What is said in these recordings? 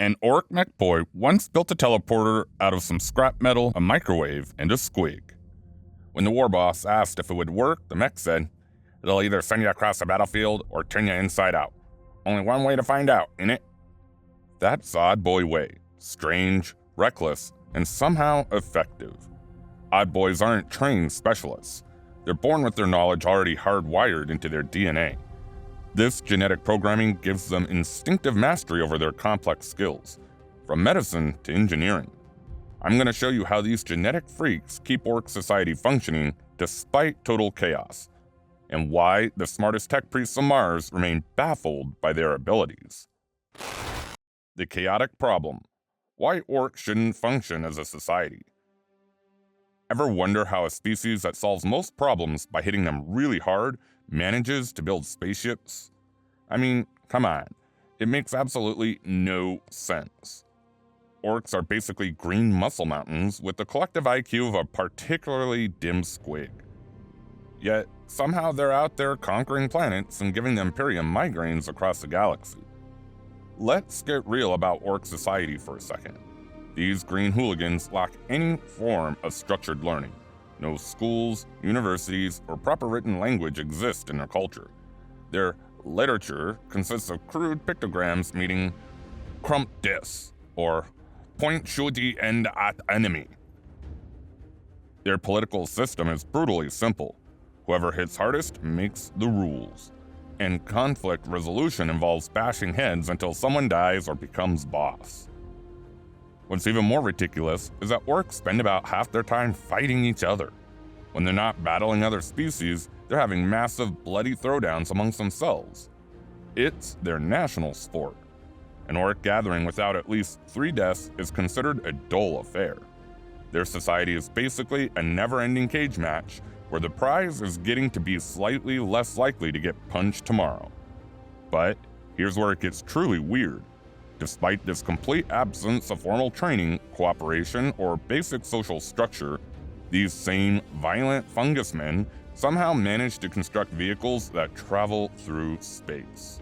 An orc Mekboyz once built a teleporter out of some scrap metal, a microwave, and a squig. When the war boss asked if it would work, the mech said, "It'll either send you across the battlefield or turn you inside out. Only one way to find out, innit?" That's Oddboy way. Strange, reckless, and somehow effective. Oddboys aren't trained specialists. They're born with their knowledge already hardwired into their DNA. This genetic programming gives them instinctive mastery over their complex skills, from medicine to engineering. I'm going to show you how these genetic freaks keep orc society functioning despite total chaos, and why the smartest tech priests of Mars remain baffled by their abilities. The chaotic problem. Why orcs shouldn't function as a society. Ever wonder how a species that solves most problems by hitting them really hard manages to build spaceships? I mean, come on, it makes absolutely no sense. Orcs are basically green muscle mountains with the collective IQ of a particularly dim squig. Yet, somehow they're out there conquering planets and giving the Imperium migraines across the galaxy. Let's get real about orc society for a second. These green hooligans lack any form of structured learning. No schools, universities, or proper written language exist in their culture. Their literature consists of crude pictograms meaning "crump dis" or "point shoot the end at enemy." Their political system is brutally simple. Whoever hits hardest makes the rules. And conflict resolution involves bashing heads until someone dies or becomes boss. What's even more ridiculous is that orcs spend about half their time fighting each other. When they're not battling other species, they're having massive bloody throwdowns amongst themselves. It's their national sport. An orc gathering without at least 3 deaths is considered a dull affair. Their society is basically a never-ending cage match where the prize is getting to be slightly less likely to get punched tomorrow. But here's where it gets truly weird. Despite this complete absence of formal training, cooperation, or basic social structure, these same violent fungus men somehow manage to construct vehicles that travel through space.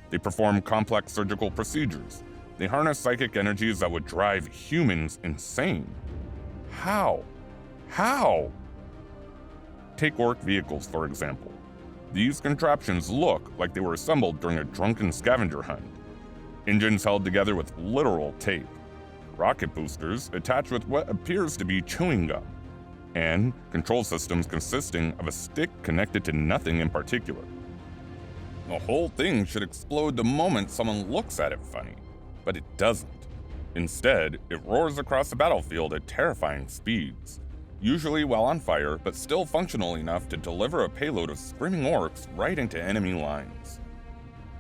They perform complex surgical procedures. They harness psychic energies that would drive humans insane. How? How? Take orc vehicles, for example. These contraptions look like they were assembled during a drunken scavenger hunt. Engines held together with literal tape. Rocket boosters attached with what appears to be chewing gum. And control systems consisting of a stick connected to nothing in particular. The whole thing should explode the moment someone looks at it funny, but it doesn't. Instead, it roars across the battlefield at terrifying speeds, usually while on fire, but still functional enough to deliver a payload of screaming orcs right into enemy lines.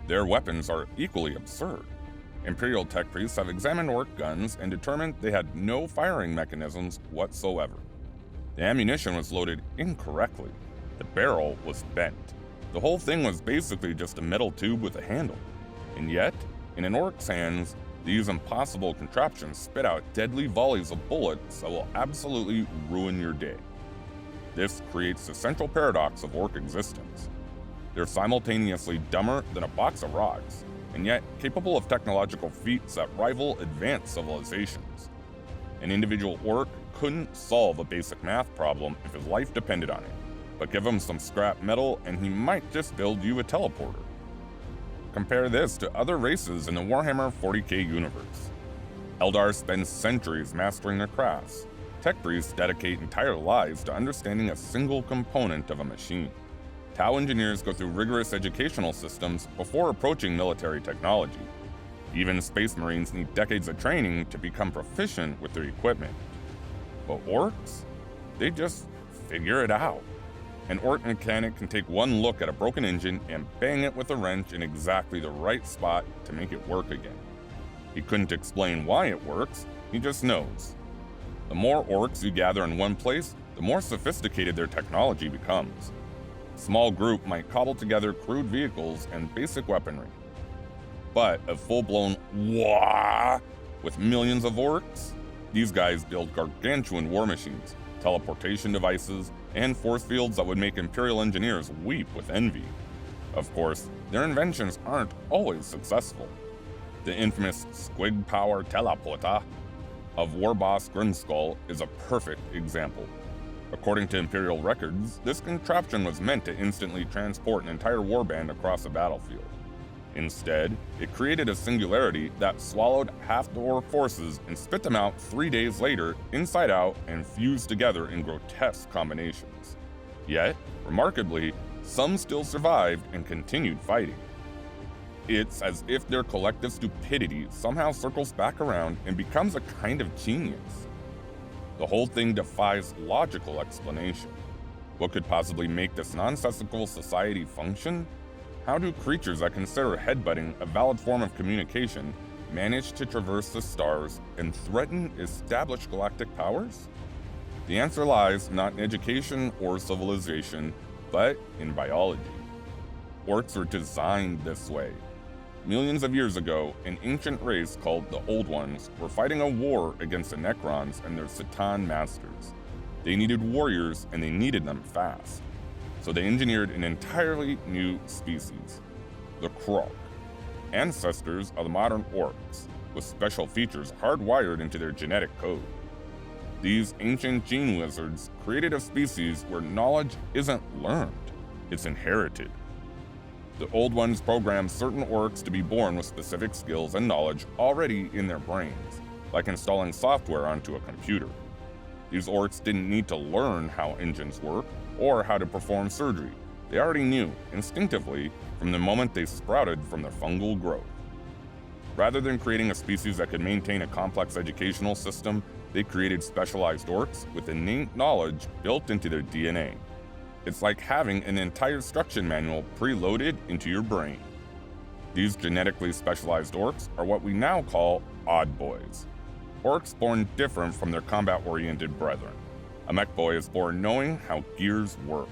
Their weapons are equally absurd. Imperial tech priests have examined orc guns and determined they had no firing mechanisms whatsoever. The ammunition was loaded incorrectly. The barrel was bent. The whole thing was basically just a metal tube with a handle. And yet, in an orc's hands, these impossible contraptions spit out deadly volleys of bullets that will absolutely ruin your day. This creates the central paradox of orc existence. They're simultaneously dumber than a box of rocks, and yet capable of technological feats that rival advanced civilizations. An individual orc couldn't solve a basic math problem if his life depended on it, but give him some scrap metal and he might just build you a teleporter. Compare this to other races in the Warhammer 40k universe. Eldar spend centuries mastering their crafts. Tech priests dedicate entire lives to understanding a single component of a machine. Tau engineers go through rigorous educational systems before approaching military technology. Even Space Marines need decades of training to become proficient with their equipment. But orcs? They just figure it out. An orc mechanic can take one look at a broken engine and bang it with a wrench in exactly the right spot to make it work again. He couldn't explain why it works, he just knows. The more orcs you gather in one place, the more sophisticated their technology becomes. A small group might cobble together crude vehicles and basic weaponry. But a full-blown WAAAGH with millions of orcs? These guys build gargantuan war machines, teleportation devices, and force fields that would make Imperial engineers weep with envy. Of course, their inventions aren't always successful. The infamous Squig Power Teleporter of Warboss Grimskull is a perfect example. According to Imperial records, this contraption was meant to instantly transport an entire warband across a battlefield. Instead, it created a singularity that swallowed half the Ork forces and spit them out 3 days later, inside out, and fused together in grotesque combinations. Yet, remarkably, some still survived and continued fighting. It's as if their collective stupidity somehow circles back around and becomes a kind of genius. The whole thing defies logical explanation. What could possibly make this nonsensical society function? How do creatures that consider headbutting a valid form of communication manage to traverse the stars and threaten established galactic powers? The answer lies not in education or civilization, but in biology. Orks were designed this way. Millions of years ago, an ancient race called the Old Ones were fighting a war against the Necrons and their C'tan masters. They needed warriors, and they needed them fast. So they engineered an entirely new species, the Krok, ancestors of the modern Orks, with special features hardwired into their genetic code. These ancient gene wizards created a species where knowledge isn't learned, it's inherited. The Old Ones programmed certain Orks to be born with specific skills and knowledge already in their brains, like installing software onto a computer. These Orks didn't need to learn how engines work or how to perform surgery. They already knew, instinctively, from the moment they sprouted from their fungal growth. Rather than creating a species that could maintain a complex educational system, they created specialized Orks with innate knowledge built into their DNA. It's like having an entire instruction manual preloaded into your brain. These genetically specialized Orks are what we now call Oddboyz. Orks born different from their combat-oriented brethren. A Mekboyz is born knowing how gears work.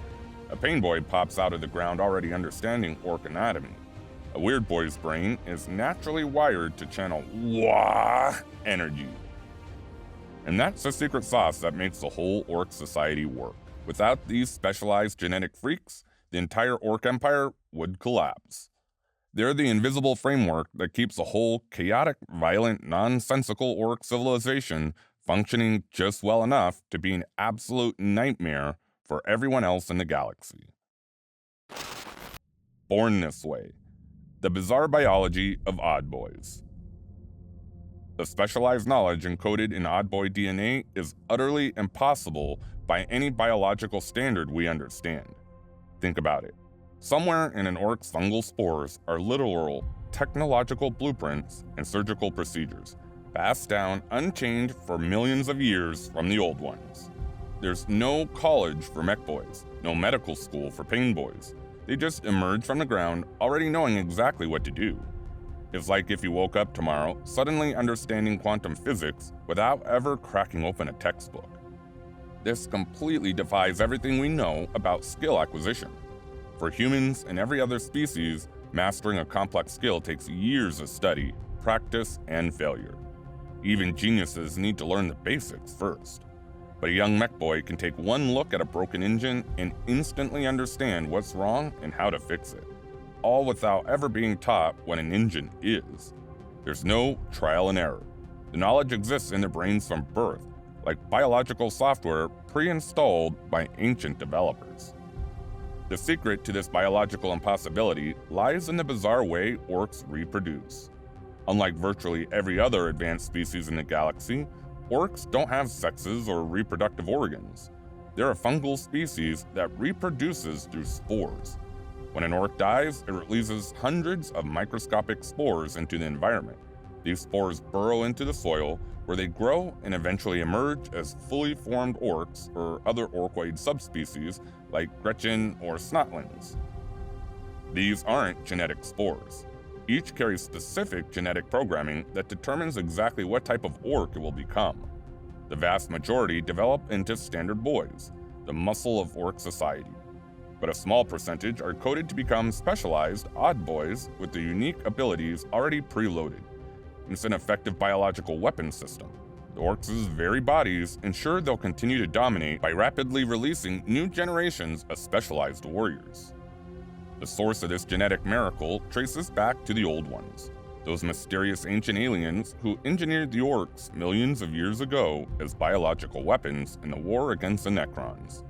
A Painboyz pops out of the ground already understanding Ork anatomy. A Weirdboy's brain is naturally wired to channel WAAAGH energy. And that's the secret sauce that makes the whole Ork society work. Without these specialized genetic freaks, the entire Ork empire would collapse. They're the invisible framework that keeps the whole chaotic, violent, nonsensical Ork civilization functioning just well enough to be an absolute nightmare for everyone else in the galaxy. Born this way. The bizarre biology of Oddboyz. The specialized knowledge encoded in Oddboy DNA is utterly impossible by any biological standard we understand. Think about it. Somewhere in an Ork's fungal spores are literal technological blueprints and surgical procedures, passed down unchanged for millions of years from the Old Ones. There's no college for Mekboyz, no medical school for Painboyz. They just emerge from the ground already knowing exactly what to do. It's like if you woke up tomorrow suddenly understanding quantum physics without ever cracking open a textbook. This completely defies everything we know about skill acquisition. For humans and every other species, mastering a complex skill takes years of study, practice, and failure. Even geniuses need to learn the basics first. But a young Mekboy can take one look at a broken engine and instantly understand what's wrong and how to fix it, all without ever being taught what an engine is. There's no trial and error. The knowledge exists in their brains from birth, like biological software pre-installed by ancient developers. The secret to this biological impossibility lies in the bizarre way Orks reproduce. Unlike virtually every other advanced species in the galaxy, Orks don't have sexes or reproductive organs. They're a fungal species that reproduces through spores. When an Ork dies, it releases hundreds of microscopic spores into the environment. These spores burrow into the soil, where they grow and eventually emerge as fully formed Orks or other Orkoid subspecies like Gretchin or Snotlings. These aren't genetic spores. Each carries specific genetic programming that determines exactly what type of Ork it will become. The vast majority develop into standard boys, the muscle of Ork society. But a small percentage are coded to become specialized Oddboyz with the unique abilities already preloaded. It's an effective biological weapon system. The Orks' very bodies ensure they'll continue to dominate by rapidly releasing new generations of specialized warriors. The source of this genetic miracle traces back to the Old Ones. those mysterious ancient aliens who engineered the Orks millions of years ago as biological weapons in the war against the Necrons.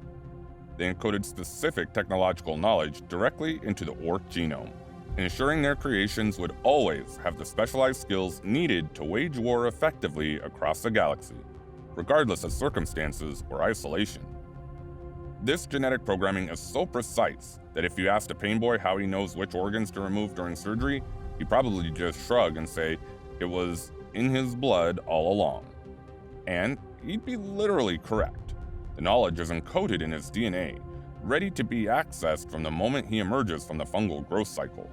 They encoded specific technological knowledge directly into the Ork genome, ensuring their creations would always have the specialized skills needed to wage war effectively across the galaxy, regardless of circumstances or isolation. This genetic programming is so precise that if you asked a Painboy how he knows which organs to remove during surgery, he'd probably just shrug and say it was in his blood all along. And he'd be literally correct. The knowledge is encoded in his DNA, ready to be accessed from the moment he emerges from the fungal growth cycle.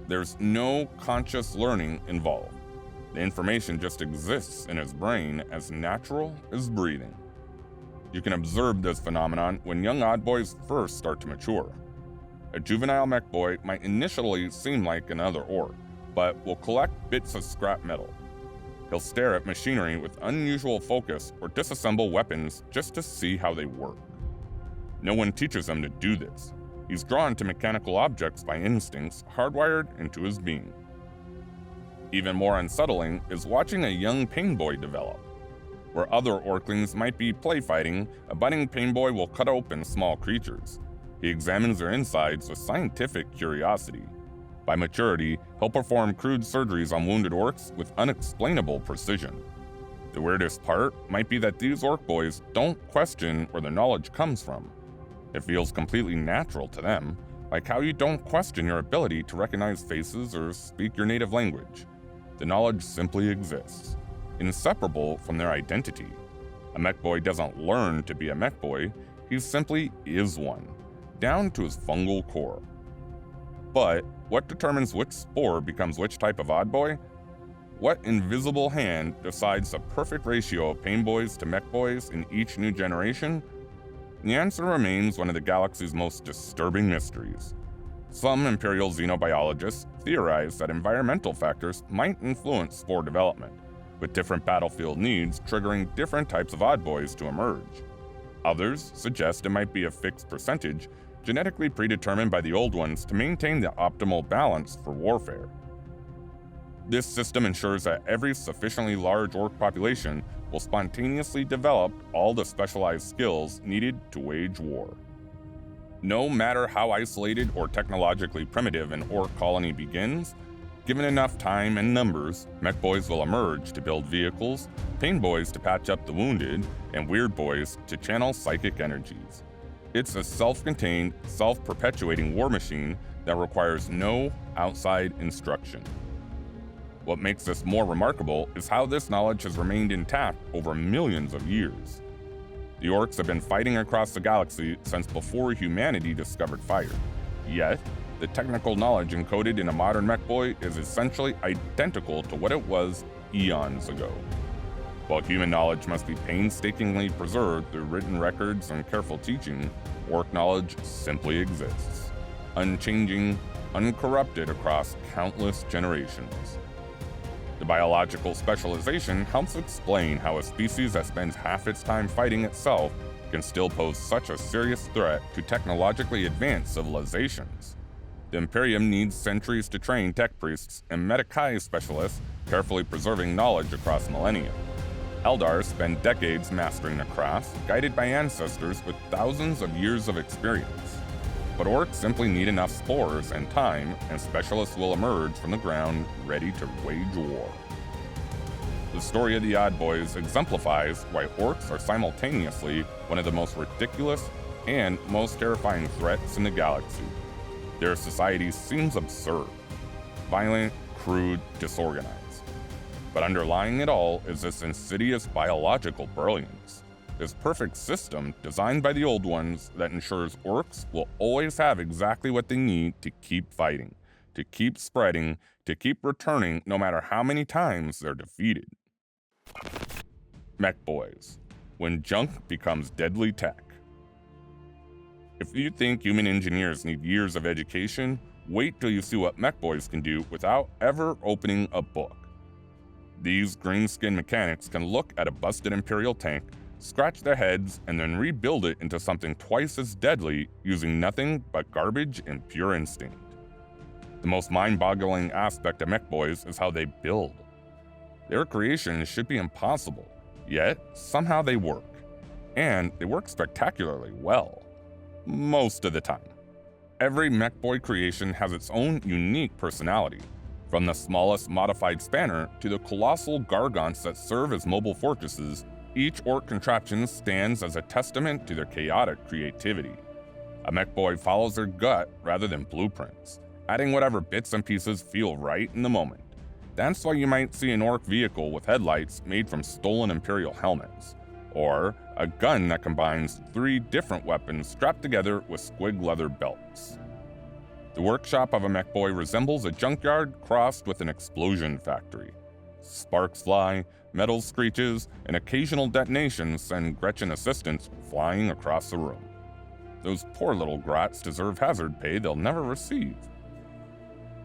There's no conscious learning involved. The information just exists in his brain as natural as breathing. You can observe this phenomenon when young Oddboyz first start to mature. A juvenile Mekboy might initially seem like another Ork, but will collect bits of scrap metal. He'll stare at machinery with unusual focus or disassemble weapons just to see how they work. No one teaches him to do this. He's drawn to mechanical objects by instincts hardwired into his being. Even more unsettling is watching a young Painboy develop. Where other Orklings might be play fighting, a budding Painboy will cut open small creatures. He examines their insides with scientific curiosity. By maturity, he'll perform crude surgeries on wounded Orks with unexplainable precision. The weirdest part might be that these Ork boys don't question where their knowledge comes from. It feels completely natural to them, like how you don't question your ability to recognize faces or speak your native language. The knowledge simply exists, inseparable from their identity. A Mekboy doesn't learn to be a Mekboy, he simply is one, down to his fungal core. But what determines which spore becomes which type of Oddboy? What invisible hand decides the perfect ratio of Painboys to Mekboys in each new generation? The answer remains one of the galaxy's most disturbing mysteries. Some Imperial xenobiologists theorize that environmental factors might influence spore development, with different battlefield needs triggering different types of Oddboys to emerge. Others suggest it might be a fixed percentage, genetically predetermined by the old ones to maintain the optimal balance for warfare. This system ensures that every sufficiently large Ork population will spontaneously develop all the specialized skills needed to wage war. No matter how isolated or technologically primitive an Ork colony begins, given enough time and numbers, Mekboys will emerge to build vehicles, Painboys to patch up the wounded, and Weirdboyz to channel psychic energies. It's a self-contained, self-perpetuating war machine that requires no outside instruction. What makes this more remarkable is how this knowledge has remained intact over millions of years. The Orks have been fighting across the galaxy since before humanity discovered fire. Yet, the technical knowledge encoded in a modern Mekboy is essentially identical to what it was eons ago. While human knowledge must be painstakingly preserved through written records and careful teaching, Ork knowledge simply exists, unchanging, uncorrupted across countless generations. The biological specialization helps explain how a species that spends half its time fighting itself can still pose such a serious threat to technologically advanced civilizations. The Imperium needs centuries to train tech priests and Medicae specialists, carefully preserving knowledge across millennia. Eldars spend decades mastering the craft, guided by ancestors with thousands of years of experience. But Orks simply need enough spores and time, and specialists will emerge from the ground ready to wage war. The story of the Oddboyz exemplifies why Orks are simultaneously one of the most ridiculous and most terrifying threats in the galaxy. Their society seems absurd, violent, crude, disorganized. But underlying it all is this insidious biological brilliance, this perfect system designed by the old ones that ensures Orks will always have exactly what they need to keep fighting, to keep spreading, to keep returning no matter how many times they're defeated. Mekboyz, when junk becomes deadly tech. If you think human engineers need years of education, wait till you see what Mekboyz can do without ever opening a book. These green-skinned mechanics can look at a busted Imperial tank, scratch their heads, and then rebuild it into something twice as deadly using nothing but garbage and pure instinct. The most mind-boggling aspect of Mekboyz is how they build. Their creations should be impossible, yet somehow they work. And they work spectacularly well. Most of the time. Every Mekboy creation has its own unique personality, from the smallest modified spanner to the colossal gargants that serve as mobile fortresses. Each orc contraption stands as a testament to their chaotic creativity. A Mekboy follows their gut rather than blueprints, adding whatever bits and pieces feel right in the moment. That's why you might see an orc vehicle with headlights made from stolen Imperial helmets, or a gun that combines 3 different weapons strapped together with squig leather belts. The workshop of a Mekboy resembles a junkyard crossed with an explosion factory. Sparks fly, metal screeches, and occasional detonations send Gretchin assistants flying across the room. Those poor little grots deserve hazard pay they'll never receive.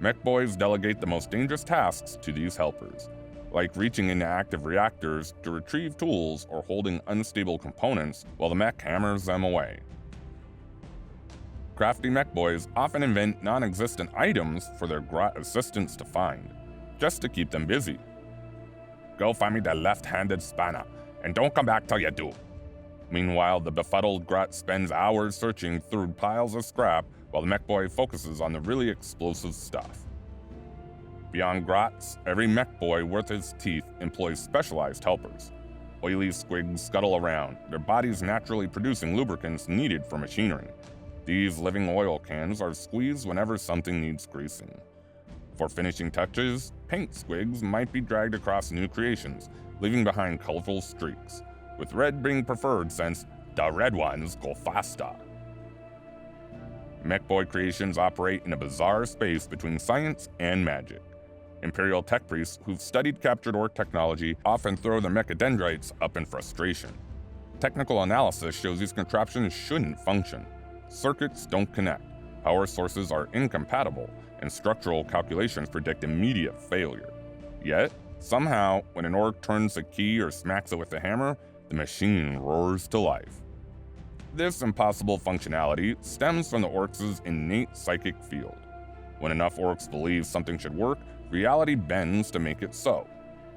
Mekboys delegate the most dangerous tasks to these helpers, like reaching into active reactors to retrieve tools or holding unstable components while the mech hammers them away. Crafty Mekboys often invent non-existent items for their grot assistants to find, just to keep them busy. Go find me the left-handed spanner, and don't come back till you do. Meanwhile, the befuddled grot spends hours searching through piles of scrap while the Mekboy focuses on the really explosive stuff. Beyond grots, every Mekboy worth his teeth employs specialized helpers. Oily squigs scuttle around, their bodies naturally producing lubricants needed for machinery. These living oil cans are squeezed whenever something needs greasing. For finishing touches, paint squigs might be dragged across new creations, leaving behind colorful streaks, with red being preferred since the red ones go faster. Mekboy creations operate in a bizarre space between science and magic. Imperial tech priests who've studied captured orc technology often throw their mechadendrites up in frustration. Technical analysis shows these contraptions shouldn't function. Circuits don't connect, power sources are incompatible, and structural calculations predict immediate failure. Yet, somehow, when an orc turns a key or smacks it with a hammer, the machine roars to life. This impossible functionality stems from the orcs' innate psychic field. When enough orcs believe something should work, reality bends to make it so.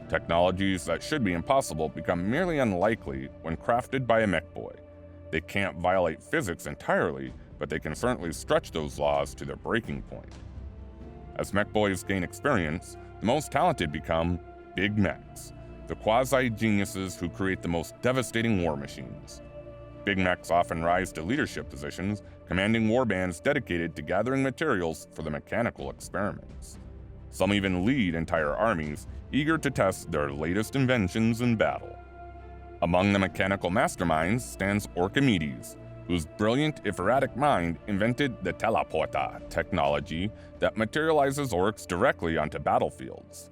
Technologies that should be impossible become merely unlikely when crafted by a Mekboy. They can't violate physics entirely, but they can certainly stretch those laws to their breaking point. As Mekboys gain experience, the most talented become Big Mechs, the quasi-geniuses who create the most devastating war machines. Big Mechs often rise to leadership positions, commanding warbands dedicated to gathering materials for the mechanical experiments. Some even lead entire armies, eager to test their latest inventions in battle. Among the mechanical masterminds stands Orkimedes, whose brilliant if erratic mind invented the teleporter technology that materializes orcs directly onto battlefields.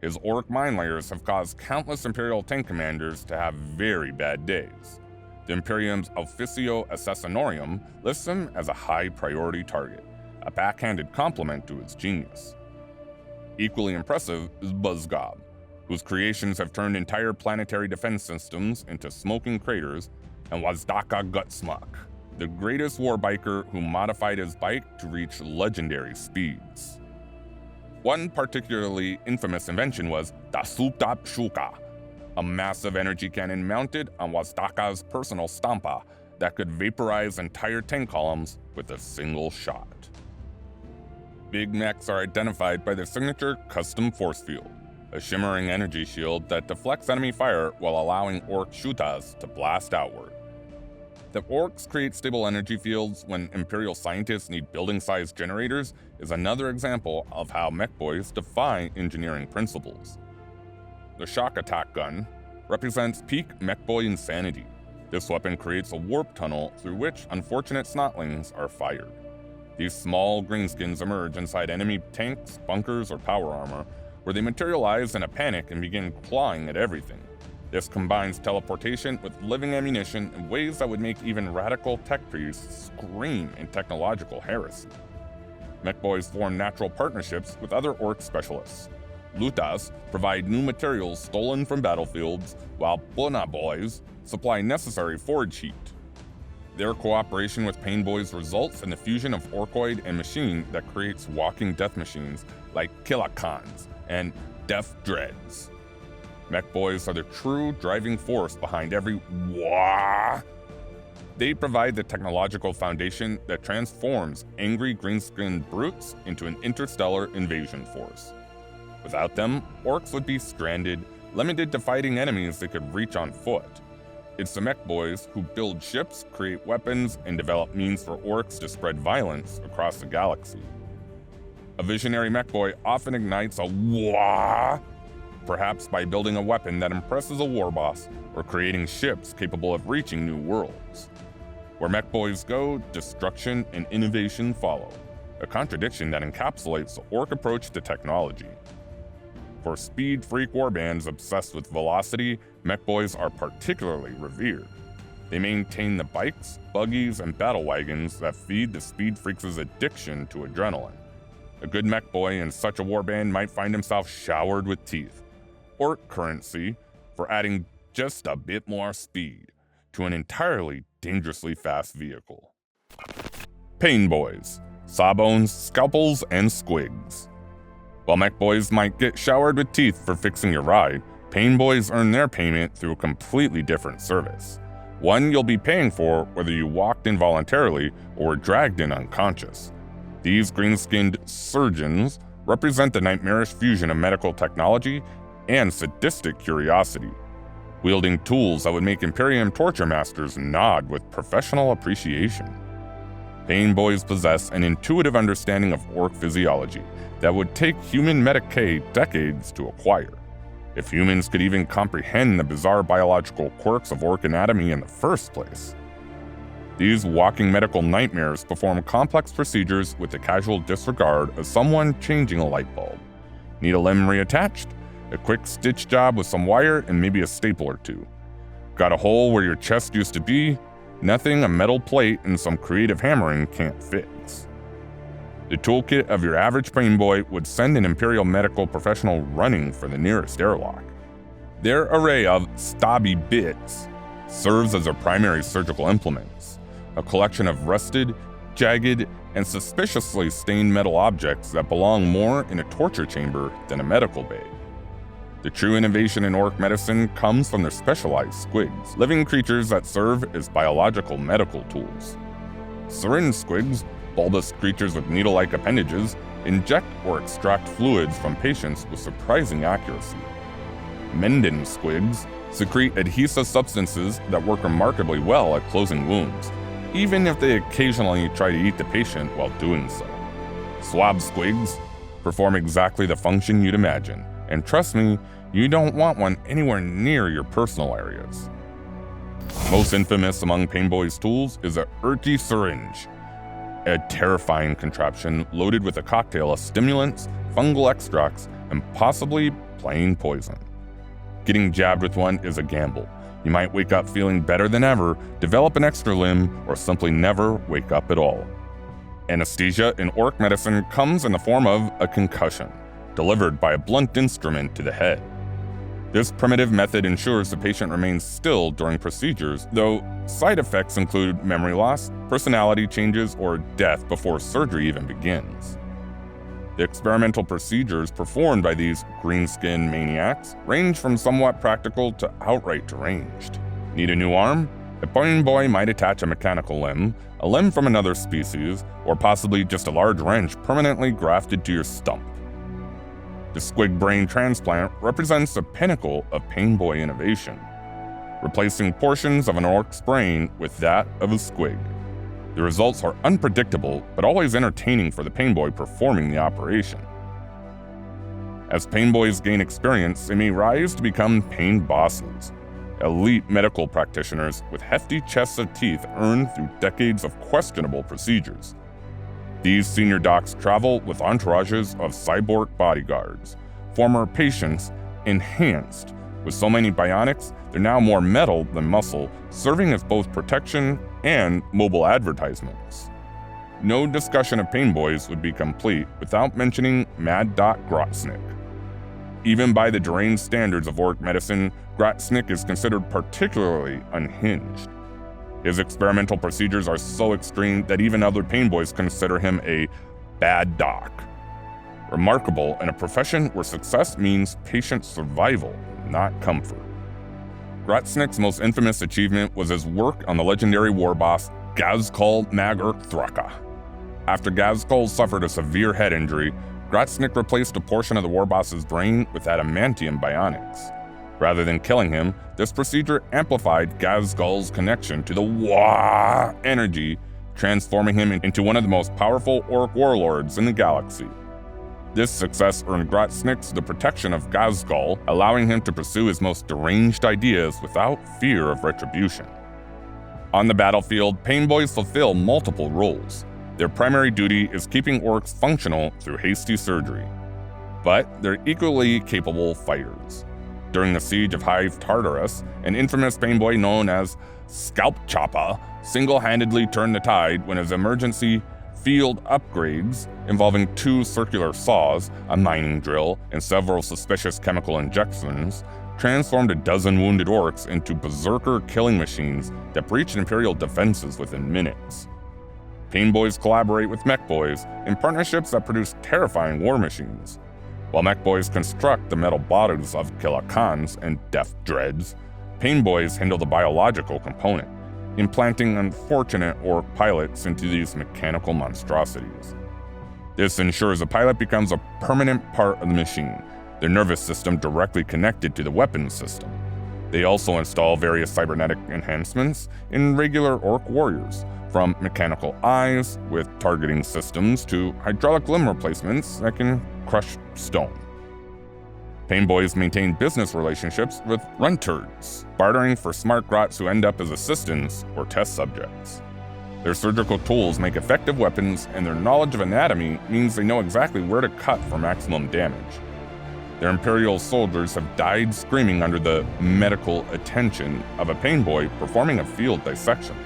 His orc mine layers have caused countless Imperial tank commanders to have very bad days. The Imperium's Officio Assassinorum lists him as a high-priority target, a backhanded compliment to his genius. Equally impressive is Buzzgob, whose creations have turned entire planetary defense systems into smoking craters, and Wazdaka Gutsmuck, the greatest warbiker who modified his bike to reach legendary speeds. One particularly infamous invention was the Suptap Shuka, a massive energy cannon mounted on Wazdaka's personal stampa that could vaporize entire tank columns with a single shot. Big Mechs are identified by their signature custom force field, a shimmering energy shield that deflects enemy fire while allowing orc shooters to blast outward. The orcs create stable energy fields when Imperial scientists need building-sized generators is another example of how Mekboys defy engineering principles. The shock attack gun represents peak Mekboy insanity. This weapon creates a warp tunnel through which unfortunate snotlings are fired. These small greenskins emerge inside enemy tanks, bunkers, or power armor, where they materialize in a panic and begin clawing at everything. This combines teleportation with living ammunition in ways that would make even radical tech priests scream in technological heresy. Mekboys form natural partnerships with other orc specialists. Lutas provide new materials stolen from battlefields, while Bonaboys supply necessary forge heat. Their cooperation with Painboyz results in the fusion of Orkoid and machine that creates walking death machines like Kilakans and Death Dreads. Mekboyz are the true driving force behind every WAAAGH. They provide the technological foundation that transforms angry green-skinned brutes into an interstellar invasion force. Without them, Orks would be stranded, limited to fighting enemies they could reach on foot. It's the Mekboyz who build ships, create weapons, and develop means for Orks to spread violence across the galaxy. A visionary Mekboy often ignites a WAAAGH, perhaps by building a weapon that impresses a war boss or creating ships capable of reaching new worlds. Where Mekboyz go, destruction and innovation follow, a contradiction that encapsulates the Ork approach to technology. For speed freak warbands obsessed with velocity, Mekboyz are particularly revered. They maintain the bikes, buggies, and battle wagons that feed the speed freaks' addiction to adrenaline. A good Mekboy in such a warband might find himself showered with teeth, Ork currency for adding just a bit more speed to an entirely dangerously fast vehicle. Painboyz, Sawbones, Scalpels, and Squigs. While Mekboyz might get showered with teeth for fixing your ride, Painboyz earn their payment through a completely different service. One you'll be paying for whether you walked in voluntarily or were dragged in unconscious. These green-skinned surgeons represent the nightmarish fusion of medical technology and sadistic curiosity, wielding tools that would make Imperium torture masters nod with professional appreciation. Painboyz possess an intuitive understanding of Ork physiology that would take human Medicaid decades to acquire, if humans could even comprehend the bizarre biological quirks of Ork anatomy in the first place. These walking medical nightmares perform complex procedures with the casual disregard of someone changing a light bulb. Need a limb reattached? A quick stitch job with some wire and maybe a staple or two. Got a hole where your chest used to be? Nothing a metal plate and some creative hammering can't fix. The toolkit of your average Painboy would send an Imperial medical professional running for the nearest airlock. Their array of stabby bits serves as their primary surgical implements, a collection of rusted, jagged, and suspiciously stained metal objects that belong more in a torture chamber than a medical bay. The true innovation in Ork medicine comes from their specialized Squigs, living creatures that serve as biological medical tools. Syringe Squigs, bulbous creatures with needle-like appendages, inject or extract fluids from patients with surprising accuracy. Menden Squigs secrete adhesive substances that work remarkably well at closing wounds, even if they occasionally try to eat the patient while doing so. Swab Squigs perform exactly the function you'd imagine, and trust me, you don't want one anywhere near your personal areas. Most infamous among Painboy's tools is a Urti syringe, a terrifying contraption loaded with a cocktail of stimulants, fungal extracts, and possibly plain poison. Getting jabbed with one is a gamble. You might wake up feeling better than ever, develop an extra limb, or simply never wake up at all. Anesthesia in Ork medicine comes in the form of a concussion, delivered by a blunt instrument to the head. This primitive method ensures the patient remains still during procedures, though side effects include memory loss, personality changes, or death before surgery even begins. The experimental procedures performed by these green-skinned maniacs range from somewhat practical to outright deranged. Need a new arm? A Painboy might attach a mechanical limb, a limb from another species, or possibly just a large wrench permanently grafted to your stump. The Squig brain transplant represents the pinnacle of Painboy innovation, replacing portions of an Ork's brain with that of a Squig. The results are unpredictable, but always entertaining for the Painboy performing the operation. As Painboys gain experience, they may rise to become Pain Bosses, elite medical practitioners with hefty chests of teeth earned through decades of questionable procedures. These senior docs travel with entourages of cyborg bodyguards, former patients enhanced with so many bionics they're now more metal than muscle, serving as both protection and mobile advertisements. No discussion of Painboyz would be complete without mentioning Mad Doc Grotznick. Even by the deranged standards of Ork medicine, Grotznick is considered particularly unhinged. His experimental procedures are so extreme that even other Painboyz consider him a bad doc. Remarkable in a profession where success means patient survival, not comfort. Gretchin's most infamous achievement was his work on the legendary war boss Gazkul Mag-Urkthraka. After Gazkul suffered a severe head injury, Gretchin replaced a portion of the war boss's brain with adamantium bionics. Rather than killing him, this procedure amplified Gazkul's connection to the WAAAGH energy, transforming him into one of the most powerful orc warlords in the galaxy. This success earned Gretchin the protection of Gazkul, allowing him to pursue his most deranged ideas without fear of retribution. On the battlefield, Painboyz fulfill multiple roles. Their primary duty is keeping orcs functional through hasty surgery. But they're equally capable fighters. During the siege of Hive Tartarus, an infamous Painboy known as Scalpels single-handedly turned the tide when his emergency field upgrades involving 2 circular saws, a mining drill, and several suspicious chemical injections transformed a dozen wounded orcs into berserker killing machines that breached Imperial defenses within minutes. Painboyz collaborate with Mekboyz in partnerships that produce terrifying war machines. While Mekboyz construct the metal bodies of Kilakans and Death Dreads, Painboyz handle the biological component, implanting unfortunate orc pilots into these mechanical monstrosities. This ensures a pilot becomes a permanent part of the machine, their nervous system directly connected to the weapons system. They also install various cybernetic enhancements in regular orc warriors, from mechanical eyes with targeting systems to hydraulic limb replacements that can crush stone. Painboyz maintain business relationships with Runtherds, bartering for smart grots who end up as assistants or test subjects. Their surgical tools make effective weapons, and their knowledge of anatomy means they know exactly where to cut for maximum damage. Their Imperial soldiers have died screaming under the medical attention of a Painboy performing a field dissection.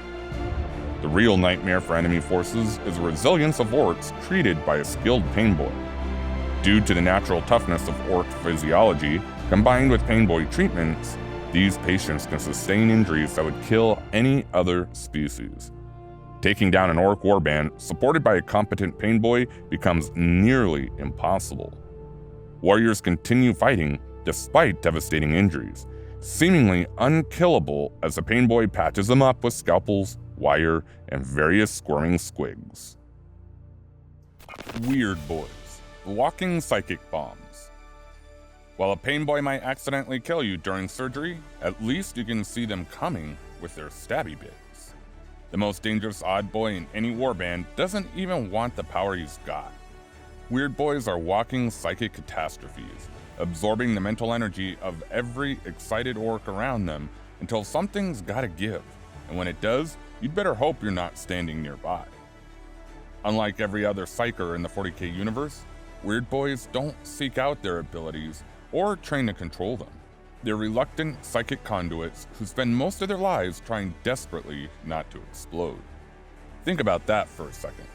The real nightmare for enemy forces is the resilience of orcs treated by a skilled Painboy. Due to the natural toughness of orc physiology, combined with Painboy treatments, these patients can sustain injuries that would kill any other species. Taking down an orc warband supported by a competent Painboy becomes nearly impossible. Warriors continue fighting despite devastating injuries, seemingly unkillable as the Painboy patches them up with scalpels, wire, and various squirming squigs. Weirdboyz, walking psychic bombs. While a Painboy might accidentally kill you during surgery, at least you can see them coming with their stabby bits. The most dangerous Oddboy in any warband doesn't even want the power he's got. Weirdboyz are walking psychic catastrophes, absorbing the mental energy of every excited orc around them until something's gotta give, and when it does, you'd better hope you're not standing nearby. Unlike every other psyker in the 40k universe, Weirdboyz don't seek out their abilities or train to control them. They're reluctant psychic conduits who spend most of their lives trying desperately not to explode. Think about that for a second.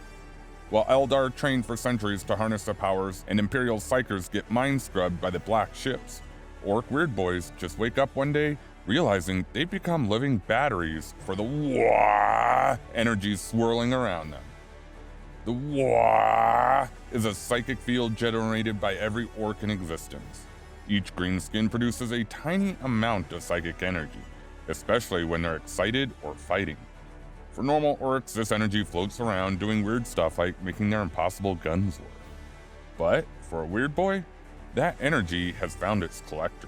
While Eldar trained for centuries to harness their powers and Imperial psychers get mind-scrubbed by the black ships, orc Weirdboyz just wake up one day realizing they've become living batteries for the WAAAGH energy swirling around them. The WAAAGH is a psychic field generated by every orc in existence. Each greenskin produces a tiny amount of psychic energy, especially when they're excited or fighting. For normal orcs, this energy floats around doing weird stuff like making their impossible guns work. But for a Weirdboy, that energy has found its collector.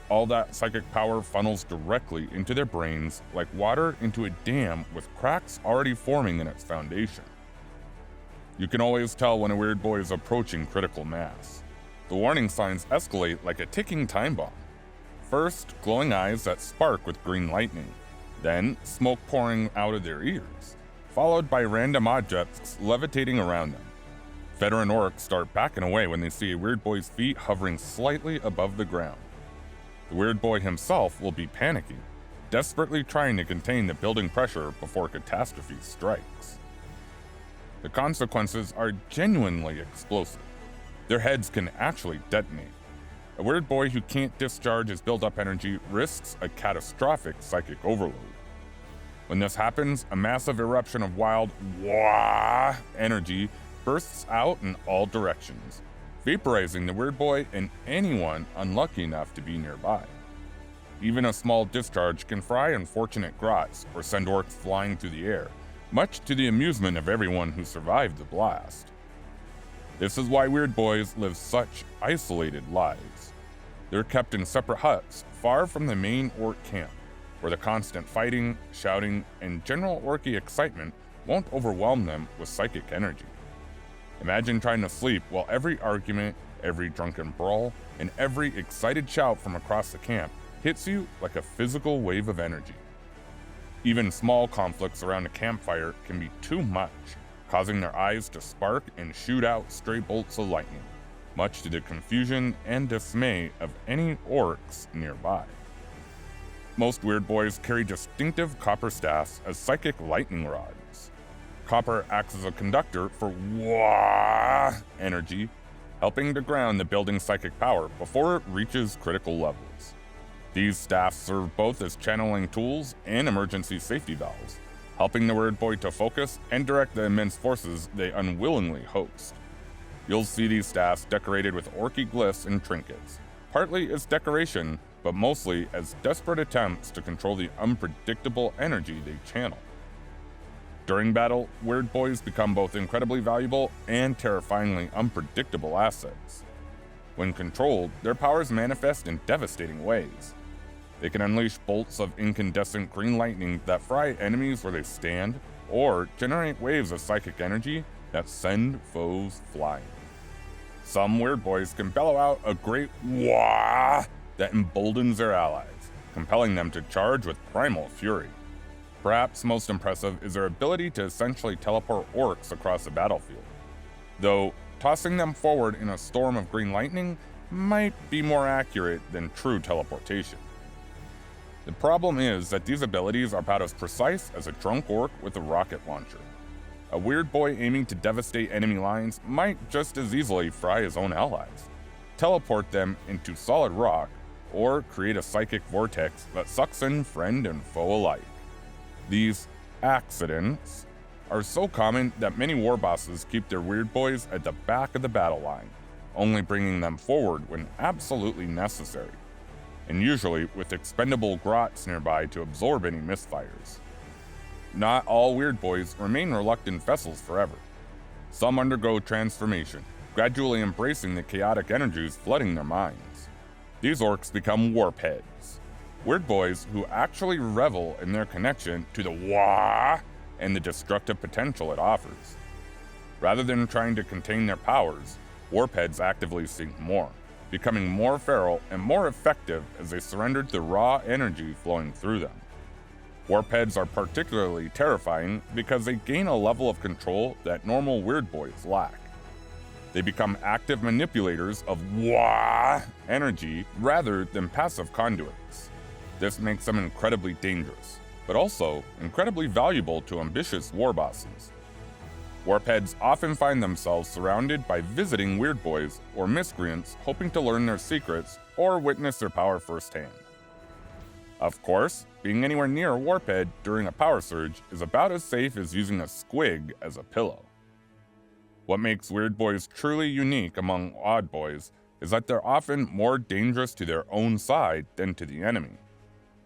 All that psychic power funnels directly into their brains like water into a dam with cracks already forming in its foundation. You can always tell when a Weirdboy is approaching critical mass. The warning signs escalate like a ticking time bomb. First, glowing eyes that spark with green lightning. Then, smoke pouring out of their ears, followed by random objects levitating around them. Veteran orcs start backing away when they see a Weirdboy's feet hovering slightly above the ground. The Weirdboy himself will be panicking, desperately trying to contain the building pressure before catastrophe strikes. The consequences are genuinely explosive. Their heads can actually detonate. A Weirdboy who can't discharge his built-up energy risks a catastrophic psychic overload. When this happens, a massive eruption of wild WAAAGH energy bursts out in all directions, vaporizing the Weirdboy and anyone unlucky enough to be nearby. Even a small discharge can fry unfortunate grots or send orcs flying through the air, much to the amusement of everyone who survived the blast. This is why Weirdboys live such isolated lives. They're kept in separate huts, far from the main orc camp, where the constant fighting, shouting, and general orky excitement won't overwhelm them with psychic energy. Imagine trying to sleep while every argument, every drunken brawl, and every excited shout from across the camp hits you like a physical wave of energy. Even small conflicts around a campfire can be too much, causing their eyes to spark and shoot out stray bolts of lightning, much to the confusion and dismay of any orcs nearby. Most Weirdboys carry distinctive copper staffs as psychic lightning rods. Copper acts as a conductor for WAAAGH energy, helping to ground the building's psychic power before it reaches critical levels. These staffs serve both as channeling tools and emergency safety valves, helping the Weirdboy to focus and direct the immense forces they unwillingly host. You'll see these staffs decorated with orky glyphs and trinkets, partly as decoration, but mostly as desperate attempts to control the unpredictable energy they channel. During battle, Weirdboys become both incredibly valuable and terrifyingly unpredictable assets. When controlled, their powers manifest in devastating ways. They can unleash bolts of incandescent green lightning that fry enemies where they stand, or generate waves of psychic energy that send foes flying. Some Weirdboys can bellow out a great WAAAGH that emboldens their allies, compelling them to charge with primal fury. Perhaps most impressive is their ability to essentially teleport orcs across the battlefield, though tossing them forward in a storm of green lightning might be more accurate than true teleportation. The problem is that these abilities are about as precise as a drunk orc with a rocket launcher. A Weirdboy aiming to devastate enemy lines might just as easily fry his own allies, teleport them into solid rock, or create a psychic vortex that sucks in friend and foe alike. These accidents are so common that many war bosses keep their Weirdboys at the back of the battle line, only bringing them forward when absolutely necessary, and usually with expendable grots nearby to absorb any misfires. Not all Weirdboys remain reluctant vessels forever. Some undergo transformation, gradually embracing the chaotic energies flooding their minds. These orcs become warp heads, Weirdboys who actually revel in their connection to the WAAAGH and the destructive potential it offers. Rather than trying to contain their powers, warp heads actively seek more, becoming more feral and more effective as they surrender to the raw energy flowing through them. Warpheads are particularly terrifying because they gain a level of control that normal Weirdboys lack. They become active manipulators of WAAAGH energy rather than passive conduits. This makes them incredibly dangerous, but also incredibly valuable to ambitious war bosses. Warpheads often find themselves surrounded by visiting Weirdboys or miscreants hoping to learn their secrets or witness their power firsthand. Of course, being anywhere near a warphead during a power surge is about as safe as using a squig as a pillow. What makes Weirdboys truly unique among Oddboyz is that they're often more dangerous to their own side than to the enemy.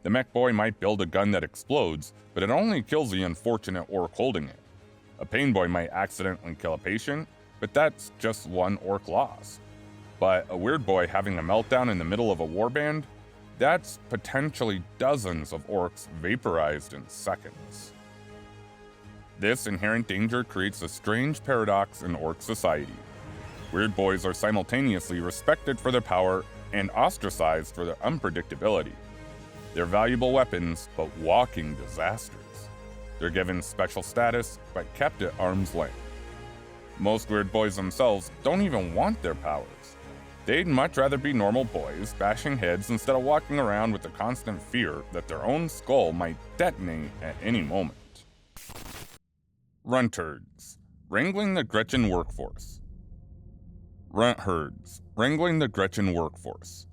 The Mekboy might build a gun that explodes, but it only kills the unfortunate orc holding it. A Painboy might accidentally kill a patient, but that's just one orc lost. But a Weirdboy having a meltdown in the middle of a warband, that's potentially dozens of orcs vaporized in seconds. This inherent danger creates a strange paradox in orc society. Weirdboys are simultaneously respected for their power and ostracized for their unpredictability. They're valuable weapons, but walking disasters. They're given special status, but kept at arm's length. Most Weirdboys themselves don't even want their powers. They'd much rather be normal boys, bashing heads instead of walking around with the constant fear that their own skull might detonate at any moment. Runtherds, wrangling the Gretchin workforce. Runtherds, wrangling the Gretchin workforce.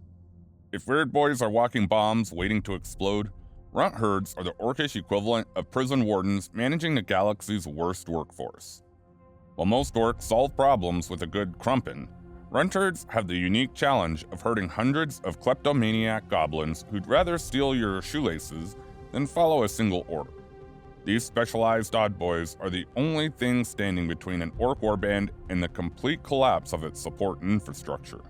If Weirdboys are walking bombs waiting to explode, Runtherds are the Orkish equivalent of prison wardens managing the galaxy's worst workforce. While most orcs solve problems with a good crumpin', Runtherds have the unique challenge of herding hundreds of kleptomaniac goblins who'd rather steal your shoelaces than follow a single order. These specialized Oddboyz are the only thing standing between an orc warband and the complete collapse of its support infrastructure.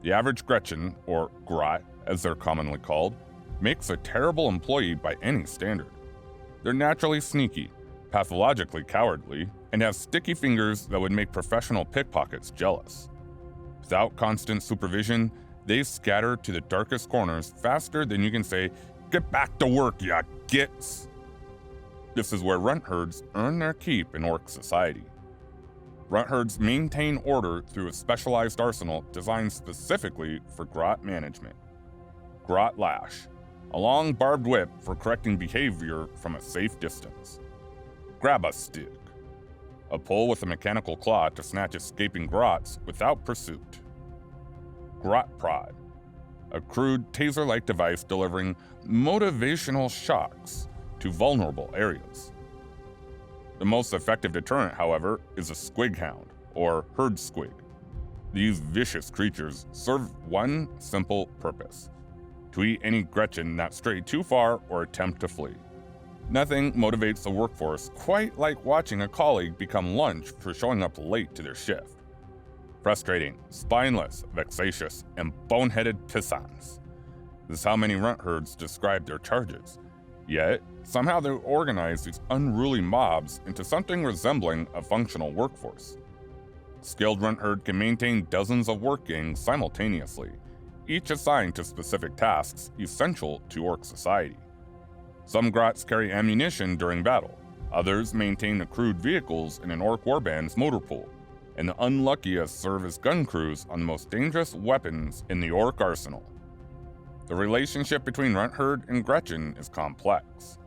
The average Gretchin, or Grot as they're commonly called, makes a terrible employee by any standard. They're naturally sneaky, pathologically cowardly, and have sticky fingers that would make professional pickpockets jealous. Without constant supervision, they scatter to the darkest corners faster than you can say, "Get back to work, ya gits!" This is where Runtherds earn their keep in orc society. Runtherds maintain order through a specialized arsenal designed specifically for Grot management. Grot Lash, a long barbed whip for correcting behavior from a safe distance. Grab a stick, a pole with a mechanical claw to snatch escaping grots without pursuit. Grot Prod, a crude taser-like device delivering motivational shocks to vulnerable areas. The most effective deterrent, however, is a Squig Hound, or Herd Squig. These vicious creatures serve one simple purpose: to eat any Gretchin that stray too far or attempt to flee. Nothing motivates the workforce quite like watching a colleague become lunch for showing up late to their shift. Frustrating, spineless, vexatious, and boneheaded pissants. This is how many Runtherds describe their charges. Yet, somehow they organize these unruly mobs into something resembling a functional workforce. Skilled Runtherd can maintain dozens of work gangs simultaneously, each assigned to specific tasks essential to orc society. Some grots carry ammunition during battle, others maintain the crewed vehicles in an orc warband's motor pool, and the unluckiest serve as gun crews on the most dangerous weapons in the orc arsenal. The relationship between Runtherd and Gretchin is complex.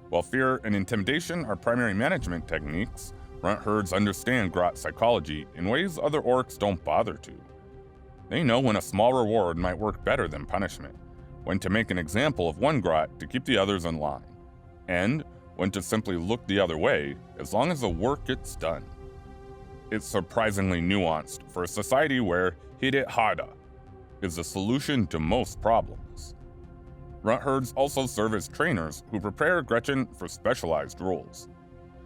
While fear and intimidation are primary management techniques, Runtherds understand grot psychology in ways other orcs don't bother to. They know when a small reward might work better than punishment, when to make an example of one grot to keep the others in line, and when to simply look the other way as long as the work gets done. It's surprisingly nuanced for a society where hit it harder is the solution to most problems. Runtherds also serve as trainers who prepare Gretchin for specialized roles.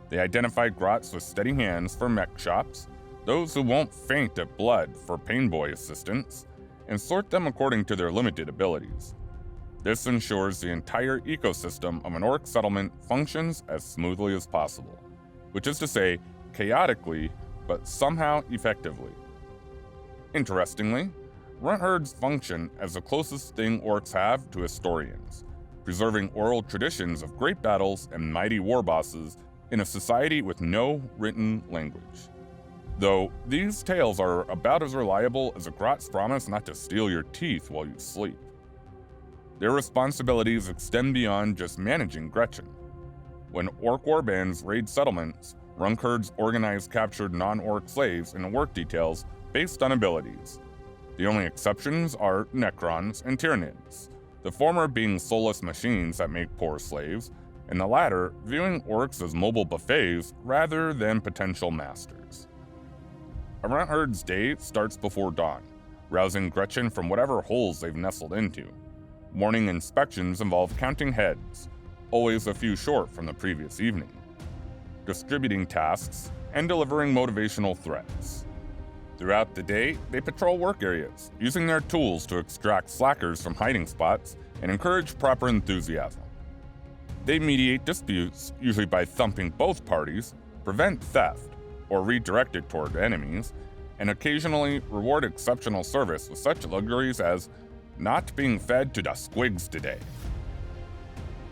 They identify grots with steady hands for mech shops, those who won't faint at blood for Painboy assistance, and sort them according to their limited abilities. This ensures the entire ecosystem of an orc settlement functions as smoothly as possible, which is to say, chaotically, but somehow effectively. Interestingly, Runtherds function as the closest thing orcs have to historians, preserving oral traditions of great battles and mighty war bosses in a society with no written language. Though these tales are about as reliable as a grot's promise not to steal your teeth while you sleep. Their responsibilities extend beyond just managing Gretchin. When orc warbands raid settlements, Runtherds organize captured non-orc slaves into work details based on abilities. The only exceptions are Necrons and Tyranids, the former being soulless machines that make poor slaves, and the latter viewing orcs as mobile buffets rather than potential masters. A Runtherd's day starts before dawn, rousing Gretchin from whatever holes they've nestled into. Morning inspections involve counting heads, always a few short from the previous evening, distributing tasks, and delivering motivational threats. Throughout the day, they patrol work areas, using their tools to extract slackers from hiding spots and encourage proper enthusiasm. They mediate disputes, usually by thumping both parties, prevent theft, or redirect it toward enemies, and occasionally reward exceptional service with such luxuries as not being fed to the Squigs today.